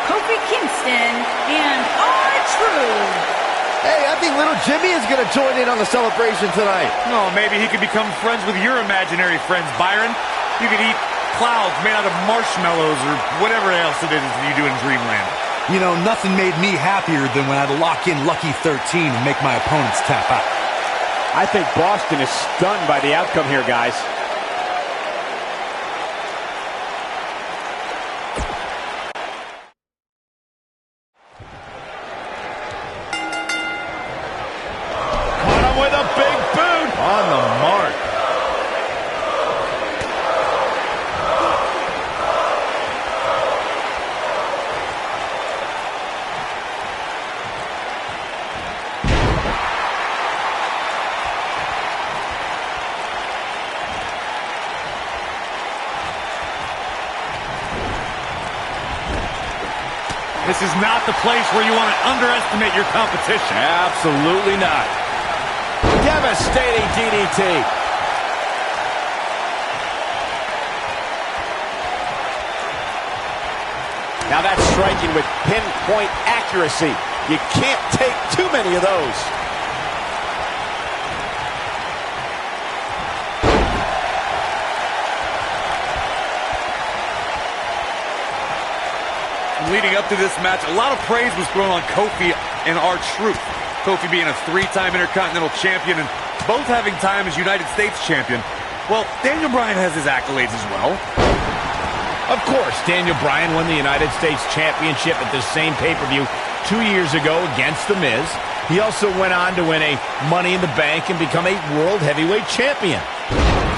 Kofi Kingston and R-Truth. Hey, I think little Jimmy is going to join in on the celebration tonight. Oh, maybe he could become friends with your imaginary friends, Byron. You could eat clouds made out of marshmallows or whatever else it is that you do in Dreamland. You know, nothing made me happier than when I'd lock in Lucky 13 and make my opponents tap out. I think Boston is stunned by the outcome here, guys. Caught him with a big boot. On the mark. This is not the place where you want to underestimate your competition. Absolutely not. Devastating DDT. Now that's striking with pinpoint accuracy. You can't take too many of those. Leading up to this match, a lot of praise was thrown on Kofi and R-Truth. Kofi being a three-time Intercontinental Champion and both having time as United States Champion. Well, Daniel Bryan has his accolades as well. Of course, Daniel Bryan won the United States Championship at the same pay-per-view 2 years ago against The Miz. He also went on to win a Money in the Bank and become a World Heavyweight Champion.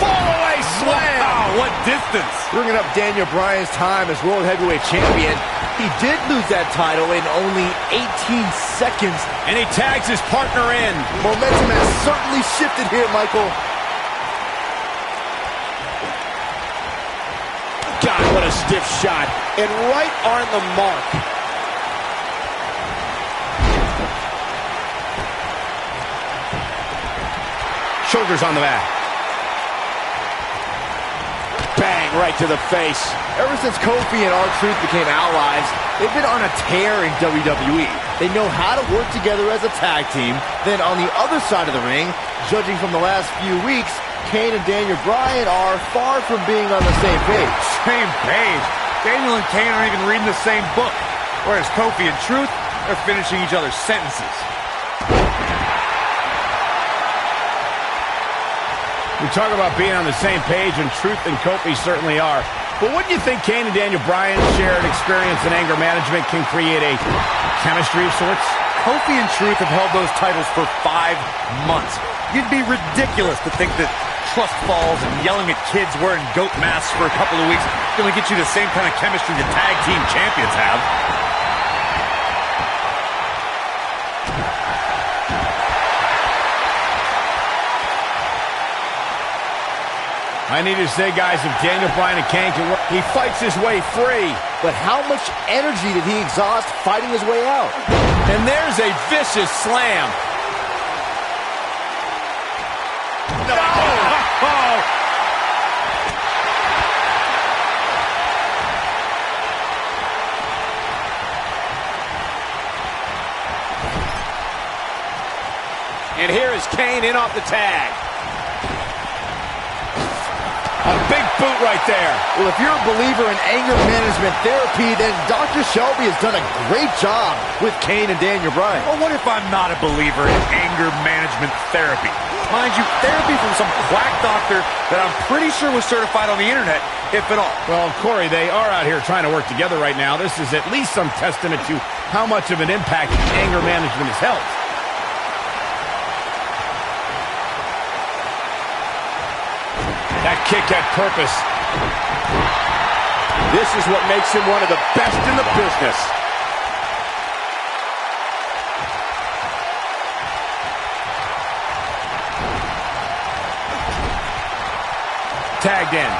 Fall-away slam! Wow, what distance! Bringing up Daniel Bryan's time as World Heavyweight Champion, he did lose that title in only 18 seconds. And he tags his partner in. Momentum has certainly shifted here, Michael. God, what a stiff shot. And right on the mark. Shoulders on the mat. Bang, right to the face. Ever since Kofi and R-Truth became allies, they've been on a tear in WWE. They know how to work together as a tag team. Then on the other side of the ring, judging from the last few weeks, Kane and Daniel Bryan are far from being on the same page. Same page. Daniel and Kane aren't even reading the same book. Whereas Kofi and Truth are finishing each other's sentences. We talk about being on the same page, and Truth and Kofi certainly are. But wouldn't you think Kane and Daniel Bryan's shared experience in anger management can create a chemistry of sorts? Kofi and Truth have held those titles for 5 months. You'd be ridiculous to think that trust falls and yelling at kids wearing goat masks for a couple of weeks is going to get you the same kind of chemistry the tag team champions have. I need to say, guys, if Daniel Bryan and Kane can work, he fights his way free. But how much energy did he exhaust fighting his way out? And there's a vicious slam. No! Oh! And here is Kane in off the tag. A big boot right there. Well, if you're a believer in anger management therapy, then Dr. Shelby has done a great job with Kane and Daniel Bryan. Well, what if I'm not a believer in anger management therapy? Mind you, therapy from some quack doctor that I'm pretty sure was certified on the internet, if at all. Well, Corey, they are out here trying to work together right now. This is at least some testament to how much of an impact anger management has held. That kick had purpose. This is what makes him one of the best in the business. tagged in.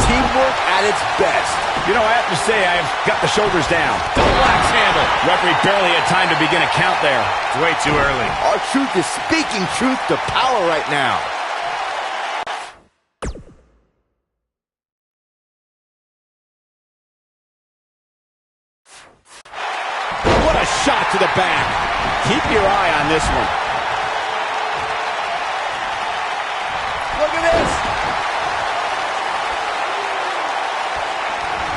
Teamwork at its best. You know, I have to say, I have got the shoulders down. Double axe handle. Referee barely had time to begin a count there. It's way too early. R-Truth is speaking truth to power right now. What a shot to the back. Keep your eye on this one. Look at this.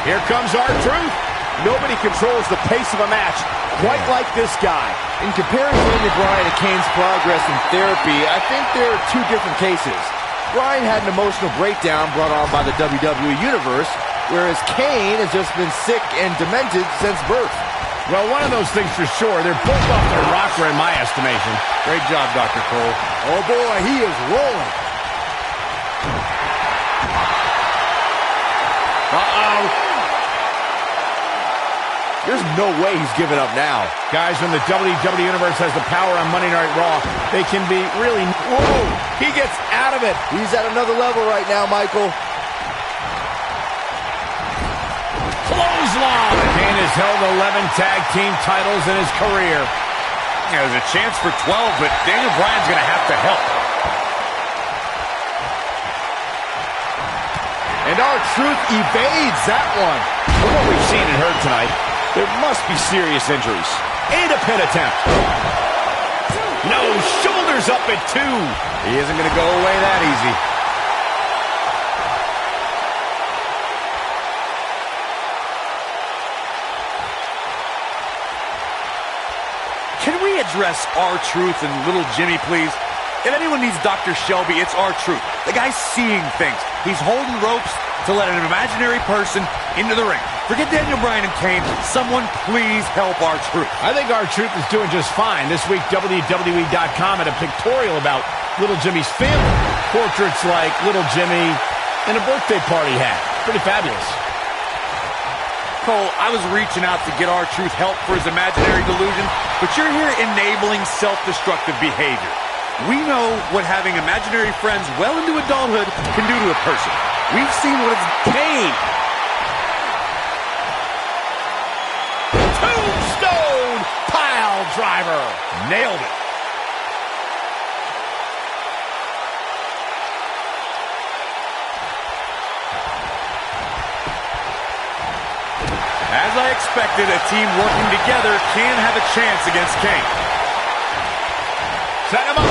Here comes R-Truth. Nobody controls the pace of a match quite like this guy. In comparing Daniel Bryan to Kane's progress in therapy, I think there are two different cases. Bryan had an emotional breakdown brought on by the WWE Universe, whereas Kane has just been sick and demented since birth. Well, one of those things for sure. They're both off their rocker in my estimation. Great job, Dr. Cole. Oh boy, he is rolling. Uh-oh. There's no way he's giving up now. Guys, when the WWE Universe has the power on Monday Night Raw, they can be really... Whoa! He gets out of it. He's at another level right now, Michael. Clothesline! Kane has held 11 tag team titles in his career. Yeah, there's a chance for 12, but Daniel Bryan's going to have to help. And R-Truth evades that one. From what we've seen and heard tonight, there must be serious injuries. And a pin attempt. No, shoulders up at 2. He isn't going to go away that easy. Can we address R-Truth and Little Jimmy, please? If anyone needs Dr. Shelby, it's R-Truth. The guy's seeing things. He's holding ropes to let an imaginary person into the ring. Forget Daniel Bryan and Kane. Someone please help R-Truth. I think R-Truth is doing just fine. This week, WWE.com had a pictorial about Little Jimmy's family. Portraits like Little Jimmy and a birthday party hat. Pretty fabulous. Cole, I was reaching out to get R-Truth help for his imaginary delusion, but you're here enabling self-destructive behavior. We know what having imaginary friends well into adulthood can do to a person. We've seen what it's... Kane! Tombstone pile driver! Nailed it. As I expected, a team working together can have a chance against Kane. Set him up.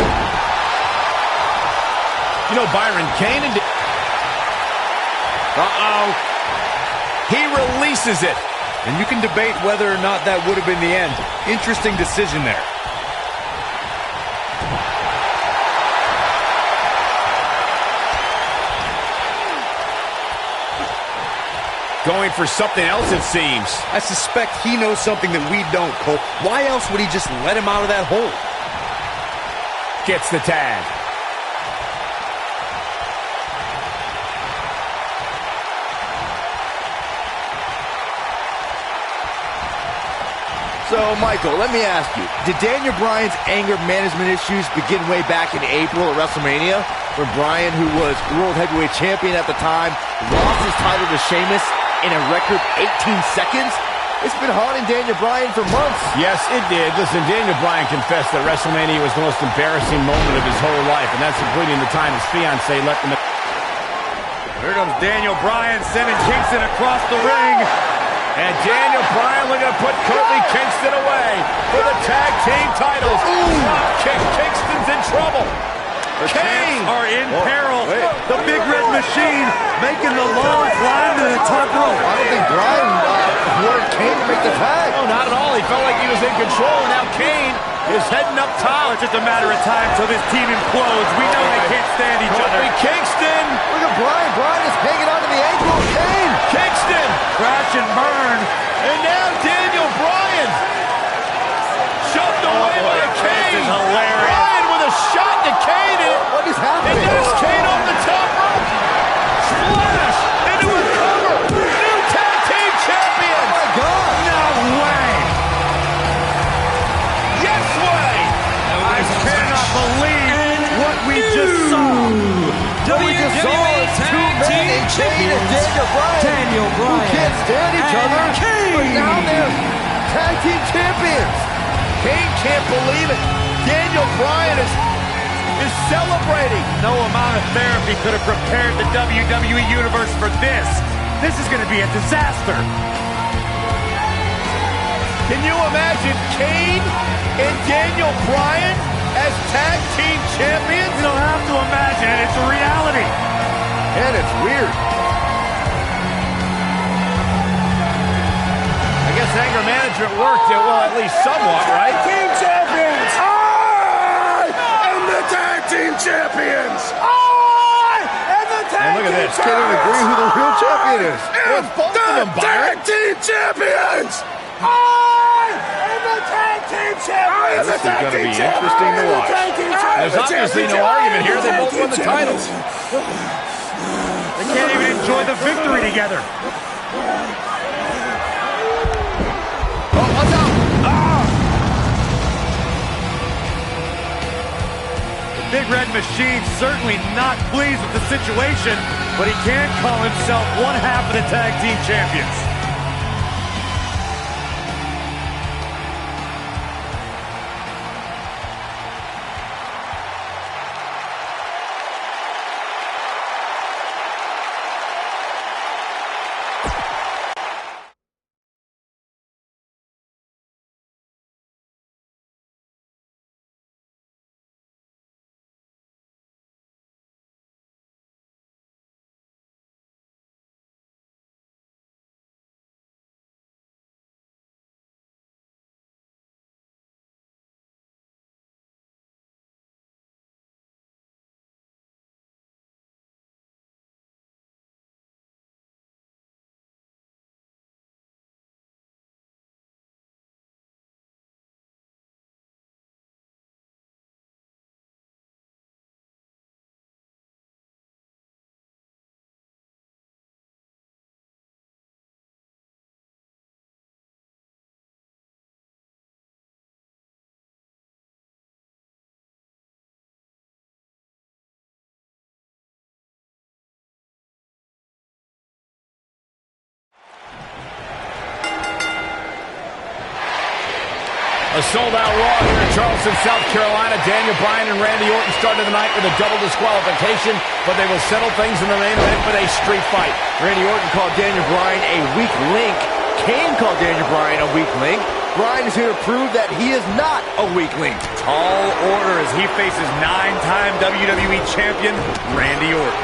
You know, Byron, Kane and... Uh-oh. He releases it. And you can debate whether or not that would have been the end. Interesting decision there. Going for something else, it seems. I suspect he knows something that we don't, Cole. Why else would he just let him out of that hole? Gets the tag. So, Michael, let me ask you, did Daniel Bryan's anger management issues begin way back in April at WrestleMania, when Bryan, who was World Heavyweight Champion at the time, lost his title to Sheamus in a record 18 seconds? It's been haunting Daniel Bryan for months. Yes, it did. Listen, Daniel Bryan confessed that WrestleMania was the most embarrassing moment of his whole life, and that's including the time his fiancée left him. Here comes Daniel Bryan sending Kingston across the ring. And Daniel Bryan looking to put Kofi Kingston away for the tag team titles. Drop kick. Kingston's in trouble. The Kane Champs are in peril. The Big Red Machine making the long climb to the top rope. I don't think Bryan wanted Kane to make the tag. No, not at all. He felt like he was in control, and now Kane is heading up top. It's just a matter of time till this team implodes. We know they can't stand each other. Kofi Kingston. Look at Bryan. Bryan is hanging on to the ankle of Kane. Kingston. Crash and burn. And now Daniel Bryan. Shoved away by Kane. This is hilarious. Bryan with a shot to Kane. What is happening? And there's Kane on the top rope. Splash into a cover. New tag team champion. Oh, my God. No way. Yes way. and Daniel Bryan. Who can't stand each other. But now they're tag team champions. Kane can't believe it. Daniel Bryan is celebrating. No amount of therapy could have prepared the WWE Universe for this. This is going to be a disaster. Can you imagine Kane and Daniel Bryan as tag team champions? You don't have to imagine it. It's a reality. And it's weird. I guess anger management worked. Well, at least somewhat, right? Team champions! I am the tag team champions! I am the tag And look at this. Can't even agree who the real champion is. Well, it's both of them, Byron. Tag team champions! I am the tag team champions! This is going to be interesting to watch. There's obviously no argument here. They both won the titles. They can't even enjoy the victory together. Big Red Machine certainly not pleased with the situation, but he can call himself one half of the tag team champions. A sold-out Raw here in Charleston, South Carolina. Daniel Bryan and Randy Orton started the night with a double disqualification, but they will settle things in the main event with a street fight. Randy Orton called Daniel Bryan a weak link. Kane called Daniel Bryan a weak link. Bryan is here to prove that he is not a weak link. Tall order as he faces 9-time WWE champion Randy Orton.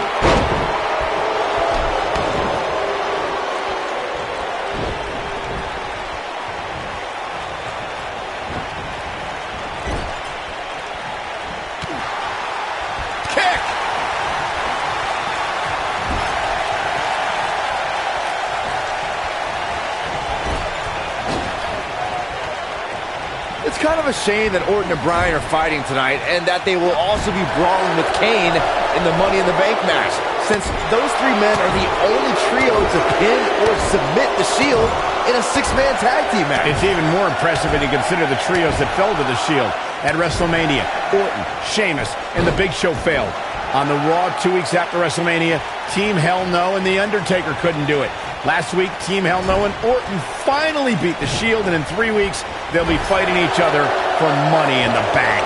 It's kind of a shame that Orton and Bryan are fighting tonight and that they will also be brawling with Kane in the Money in the Bank match, since those three men are the only trio to pin or submit the Shield in a six-man tag team match. It's even more impressive when you consider the trios that fell to the Shield at WrestleMania. Orton, Sheamus, and The Big Show failed. On the Raw 2 weeks after WrestleMania, Team Hell No and The Undertaker couldn't do it. Last week, Team Hell No and Orton finally beat the Shield, and in 3 weeks, they'll be fighting each other for Money in the Bank.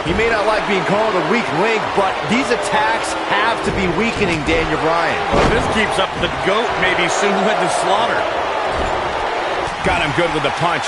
He may not like being called a weak link, but these attacks have to be weakening Daniel Bryan. Well, if this keeps up, the GOAT may be soon led to slaughter. Got him good with the punch.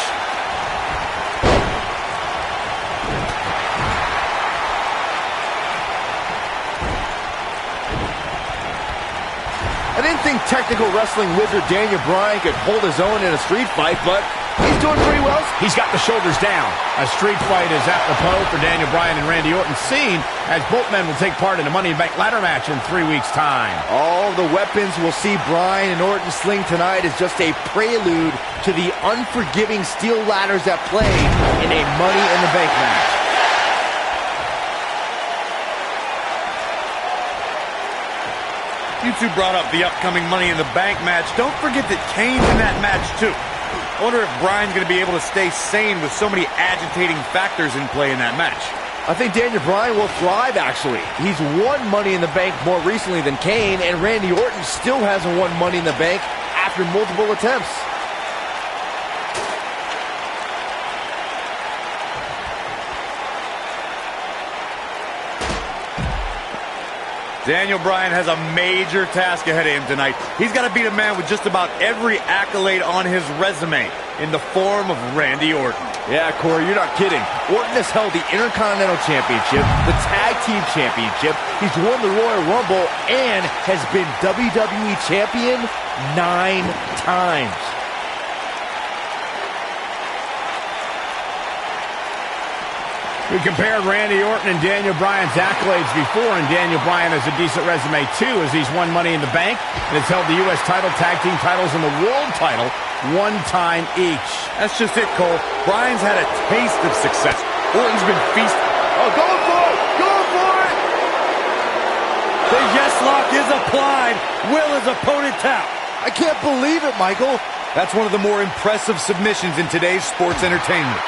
I didn't think technical wrestling wizard Daniel Bryan could hold his own in a street fight, but he's doing pretty well. He's got the shoulders down. A street fight is apropos for Daniel Bryan and Randy Orton, seen as both men will take part in a Money in the Bank ladder match in 3 weeks' time. All the weapons we'll see Bryan and Orton sling tonight is just a prelude to the unforgiving steel ladders at play in a Money in the Bank match. You two brought up the upcoming Money in the Bank match. Don't forget that Kane's in that match, too. I wonder if Bryan's going to be able to stay sane with so many agitating factors in play in that match. I think Daniel Bryan will thrive, actually. He's won Money in the Bank more recently than Kane, and Randy Orton still hasn't won Money in the Bank after multiple attempts. Daniel Bryan has a major task ahead of him tonight. He's got to beat a man with just about every accolade on his resume in the form of Randy Orton. Yeah, Corey, you're not kidding. Orton has held the Intercontinental Championship, the Tag Team Championship, he's won the Royal Rumble, and has been WWE Champion 9 times. We compared Randy Orton and Daniel Bryan's accolades before, and Daniel Bryan has a decent resume too, as he's won Money in the Bank and has held the U.S. title, tag team titles, and the world title 1 time each. That's just it, Cole. Bryan's had a taste of success. Orton's been feasting. Oh, going for it! Going for it! The yes lock is applied. Will his opponent tap? I can't believe it, Michael. That's one of the more impressive submissions in today's sports entertainment.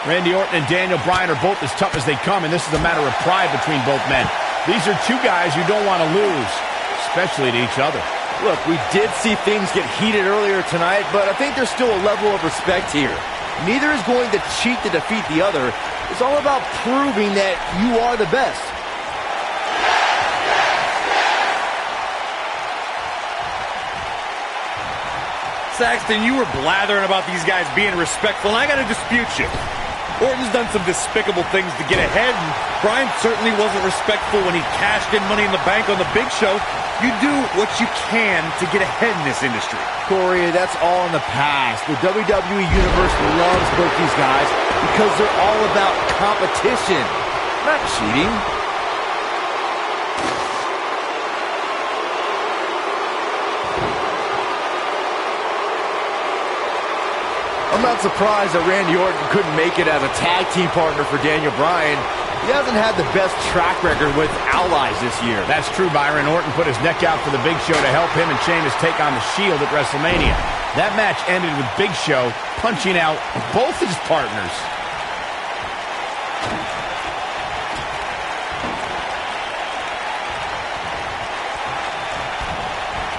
Randy Orton and Daniel Bryan are both as tough as they come, and this is a matter of pride between both men. These are two guys you don't want to lose, especially to each other. Look, we did see things get heated earlier tonight, but I think there's still a level of respect here. Neither is going to cheat to defeat the other. It's all about proving that you are the best. Saxton, you were blathering about these guys being respectful, and I got to dispute you. Orton's done some despicable things to get ahead, and Bryan certainly wasn't respectful when he cashed in Money in the Bank on the Big Show. You do what you can to get ahead in this industry. Corey, that's all in the past. The WWE Universe loves both these guys because they're all about competition, not cheating. I'm not surprised that Randy Orton couldn't make it as a tag team partner for Daniel Bryan. He hasn't had the best track record with allies this year. That's true, Byron. Orton put his neck out for the Big Show to help him and Sheamus take on the Shield at WrestleMania. That match ended with Big Show punching out both his partners.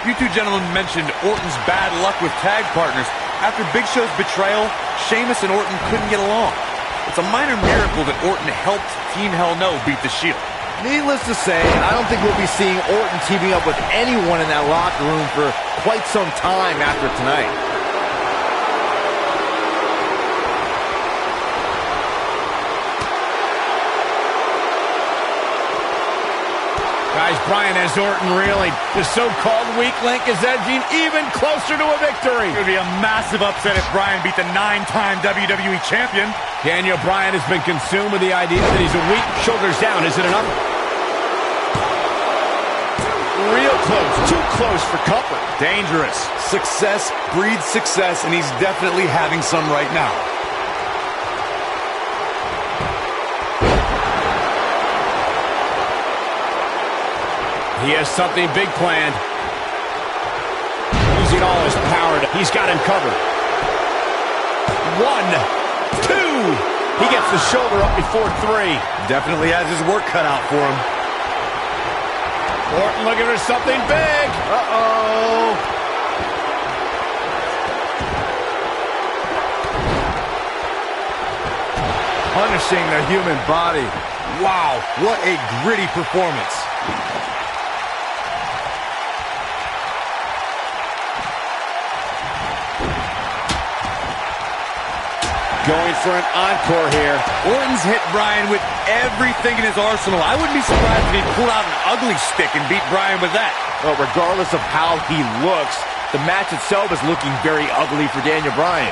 You two gentlemen mentioned Orton's bad luck with tag partners. After Big Show's betrayal, Sheamus and Orton couldn't get along. It's a minor miracle that Orton helped Team Hell No beat the Shield. Needless to say, I don't think we'll be seeing Orton teaming up with anyone in that locker room for quite some time after tonight. Guys, Bryan has Orton reeling. The so-called weak link is edging even closer to a victory. It would be a massive upset if Bryan beat the 9-time WWE Champion. Daniel Bryan has been consumed with the idea that he's a weak. Shoulders down, is it enough? Real close, too close for comfort. Dangerous. Success breeds success, and he's definitely having some right now. He has something big planned. Using all his power. He's got him covered. 1, 2. He gets the shoulder up before 3. Definitely has his work cut out for him. Orton looking for something big. Uh-oh. Punishing the human body. Wow, what a gritty performance. Going for an encore here. Orton's hit Bryan with everything in his arsenal. I wouldn't be surprised if he pulled out an ugly stick and beat Bryan with that. Well, regardless of how he looks, the match itself is looking very ugly for Daniel Bryan.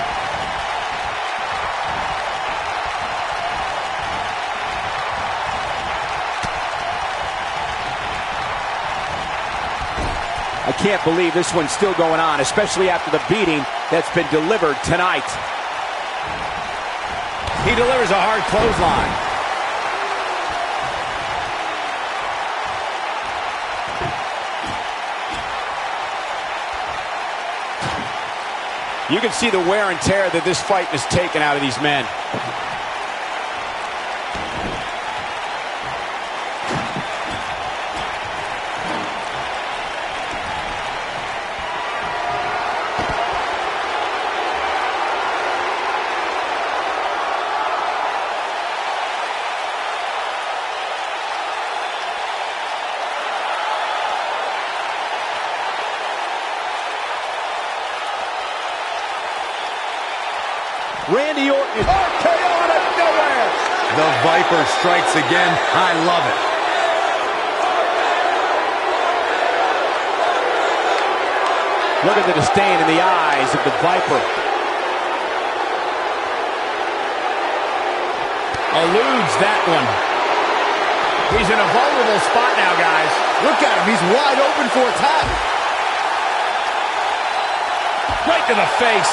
I can't believe this one's still going on, especially after the beating that's been delivered tonight. He delivers a hard clothesline. You can see the wear and tear that this fight has taken out of these men. Randy Orton, RKO out of nowhere. The Viper strikes again. I love it. Look at the disdain in the eyes of the Viper. Eludes that one. He's in a vulnerable spot now, guys. Look at him. He's wide open for attack. Right to the face.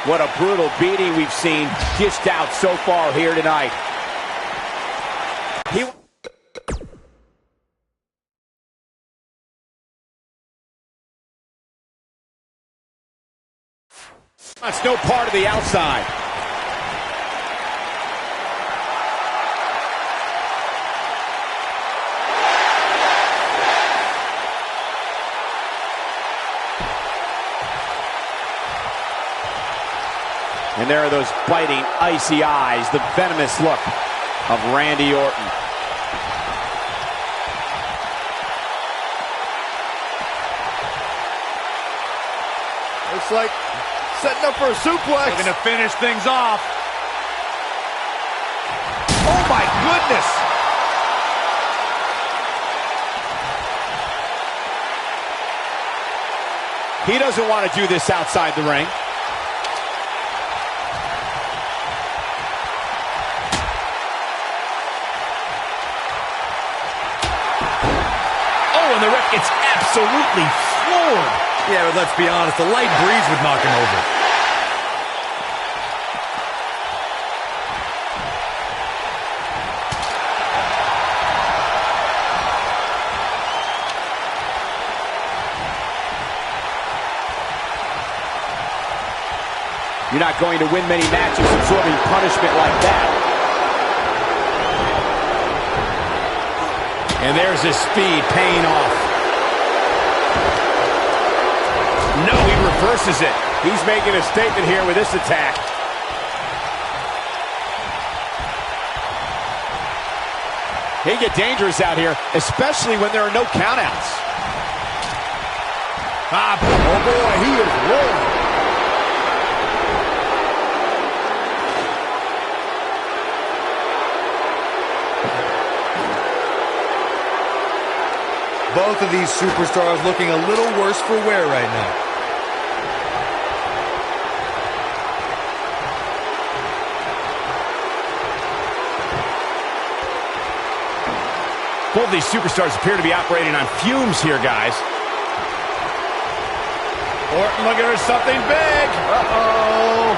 What a brutal beating we've seen dished out so far here tonight. That's no part of the outside. And there are those biting, icy eyes, the venomous look of Randy Orton. Looks like setting up for a suplex. Looking to finish things off. Oh my goodness. He doesn't want to do this outside the ring. And the ref gets absolutely floored. Yeah, but let's be honest, a light breeze would knock him over. You're not going to win many matches absorbing punishment like that. And there's his speed paying off. No, he reverses it. He's making a statement here with this attack. He get dangerous out here, especially when there are no countouts. Oh boy, he is rolling. Both of these superstars looking a little worse for wear right now. Both of these superstars appear to be operating on fumes here, guys. Orton looking for something big. Uh-oh.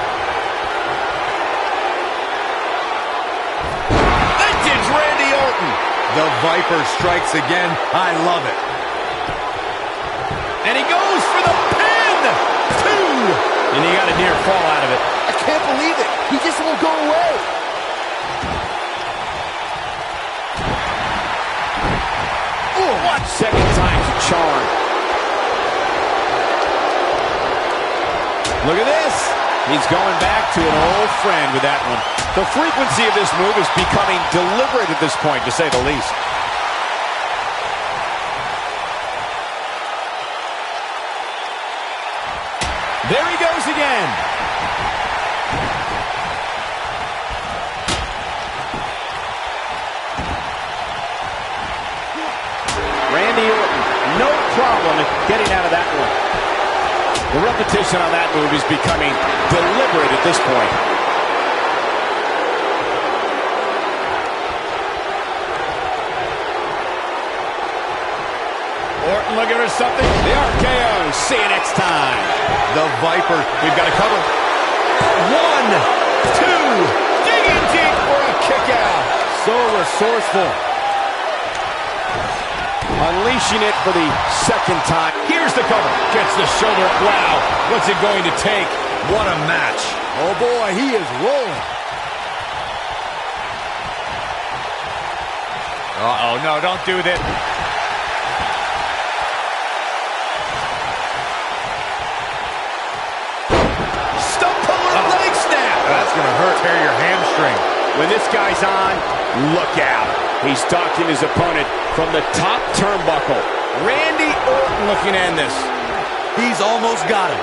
Vintage Randy Orton. The Viper strikes again. I love it. And he goes for the pin. 2. And he got a near fall out of it. I can't believe it. He just won't go away. What? Second time's a charm. Look at this. He's going back to an old friend with that one. The frequency of this move is becoming deliberate at this point, to say the least. There he goes again. Randy Orton, no problem getting out of that one. The repetition on that move is becoming deliberate at this point. Orton looking for something. The RKO. See you next time. The Viper. We've got to cover. 1, 2. Digging deep for a kick out. So resourceful. Unleashing it for the second time. Here's the cover. Gets the shoulder. Wow. What's it going to take? What a match. Oh, boy, he is rolling. Uh-oh, no, don't do this. Leg snap. That's going to hurt. Tear your hamstring. When this guy's on, look out. He's stalking his opponent from the top turnbuckle. Randy Orton looking to end this. He's almost got him.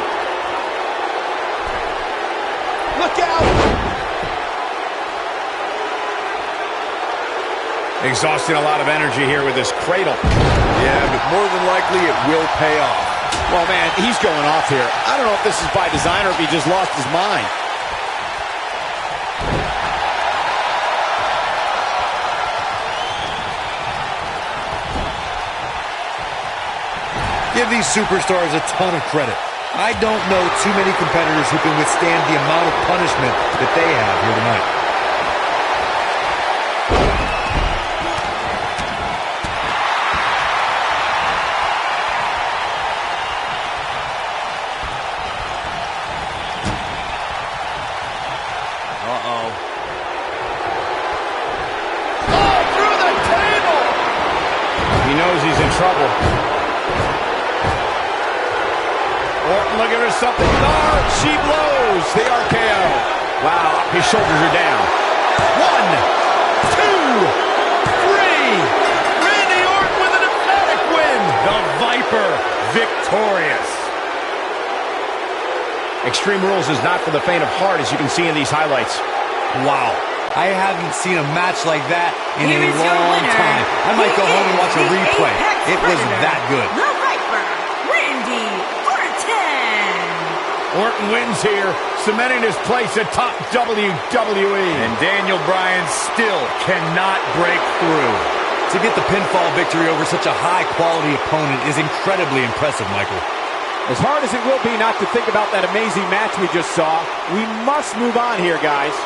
Look out. Exhausting a lot of energy here with this cradle. Yeah, but more than likely it will pay off. Well, man, he's going off here. I don't know if this is by design or if he just lost his mind. Give these superstars a ton of credit. I don't know too many competitors who can withstand the amount of punishment that they have here tonight. He knows he's in trouble. Orton looking for something. She blows the RKO. Wow, his shoulders are down. 1, 2, 3. Randy Orton with an emphatic win. The Viper victorious. Extreme Rules is not for the faint of heart, as you can see in these highlights. Wow. I haven't seen a match like that in Here a is your long winner. time. I might go home and watch a The replay. Apex It was Predator, that good. The Viper, Randy Orton. Orton wins here, cementing his place atop WWE. And Daniel Bryan still cannot break through. To get the pinfall victory over such a high-quality opponent is incredibly impressive, Michael. As hard as it will be not to think about that amazing match we just saw, we must move on here, guys.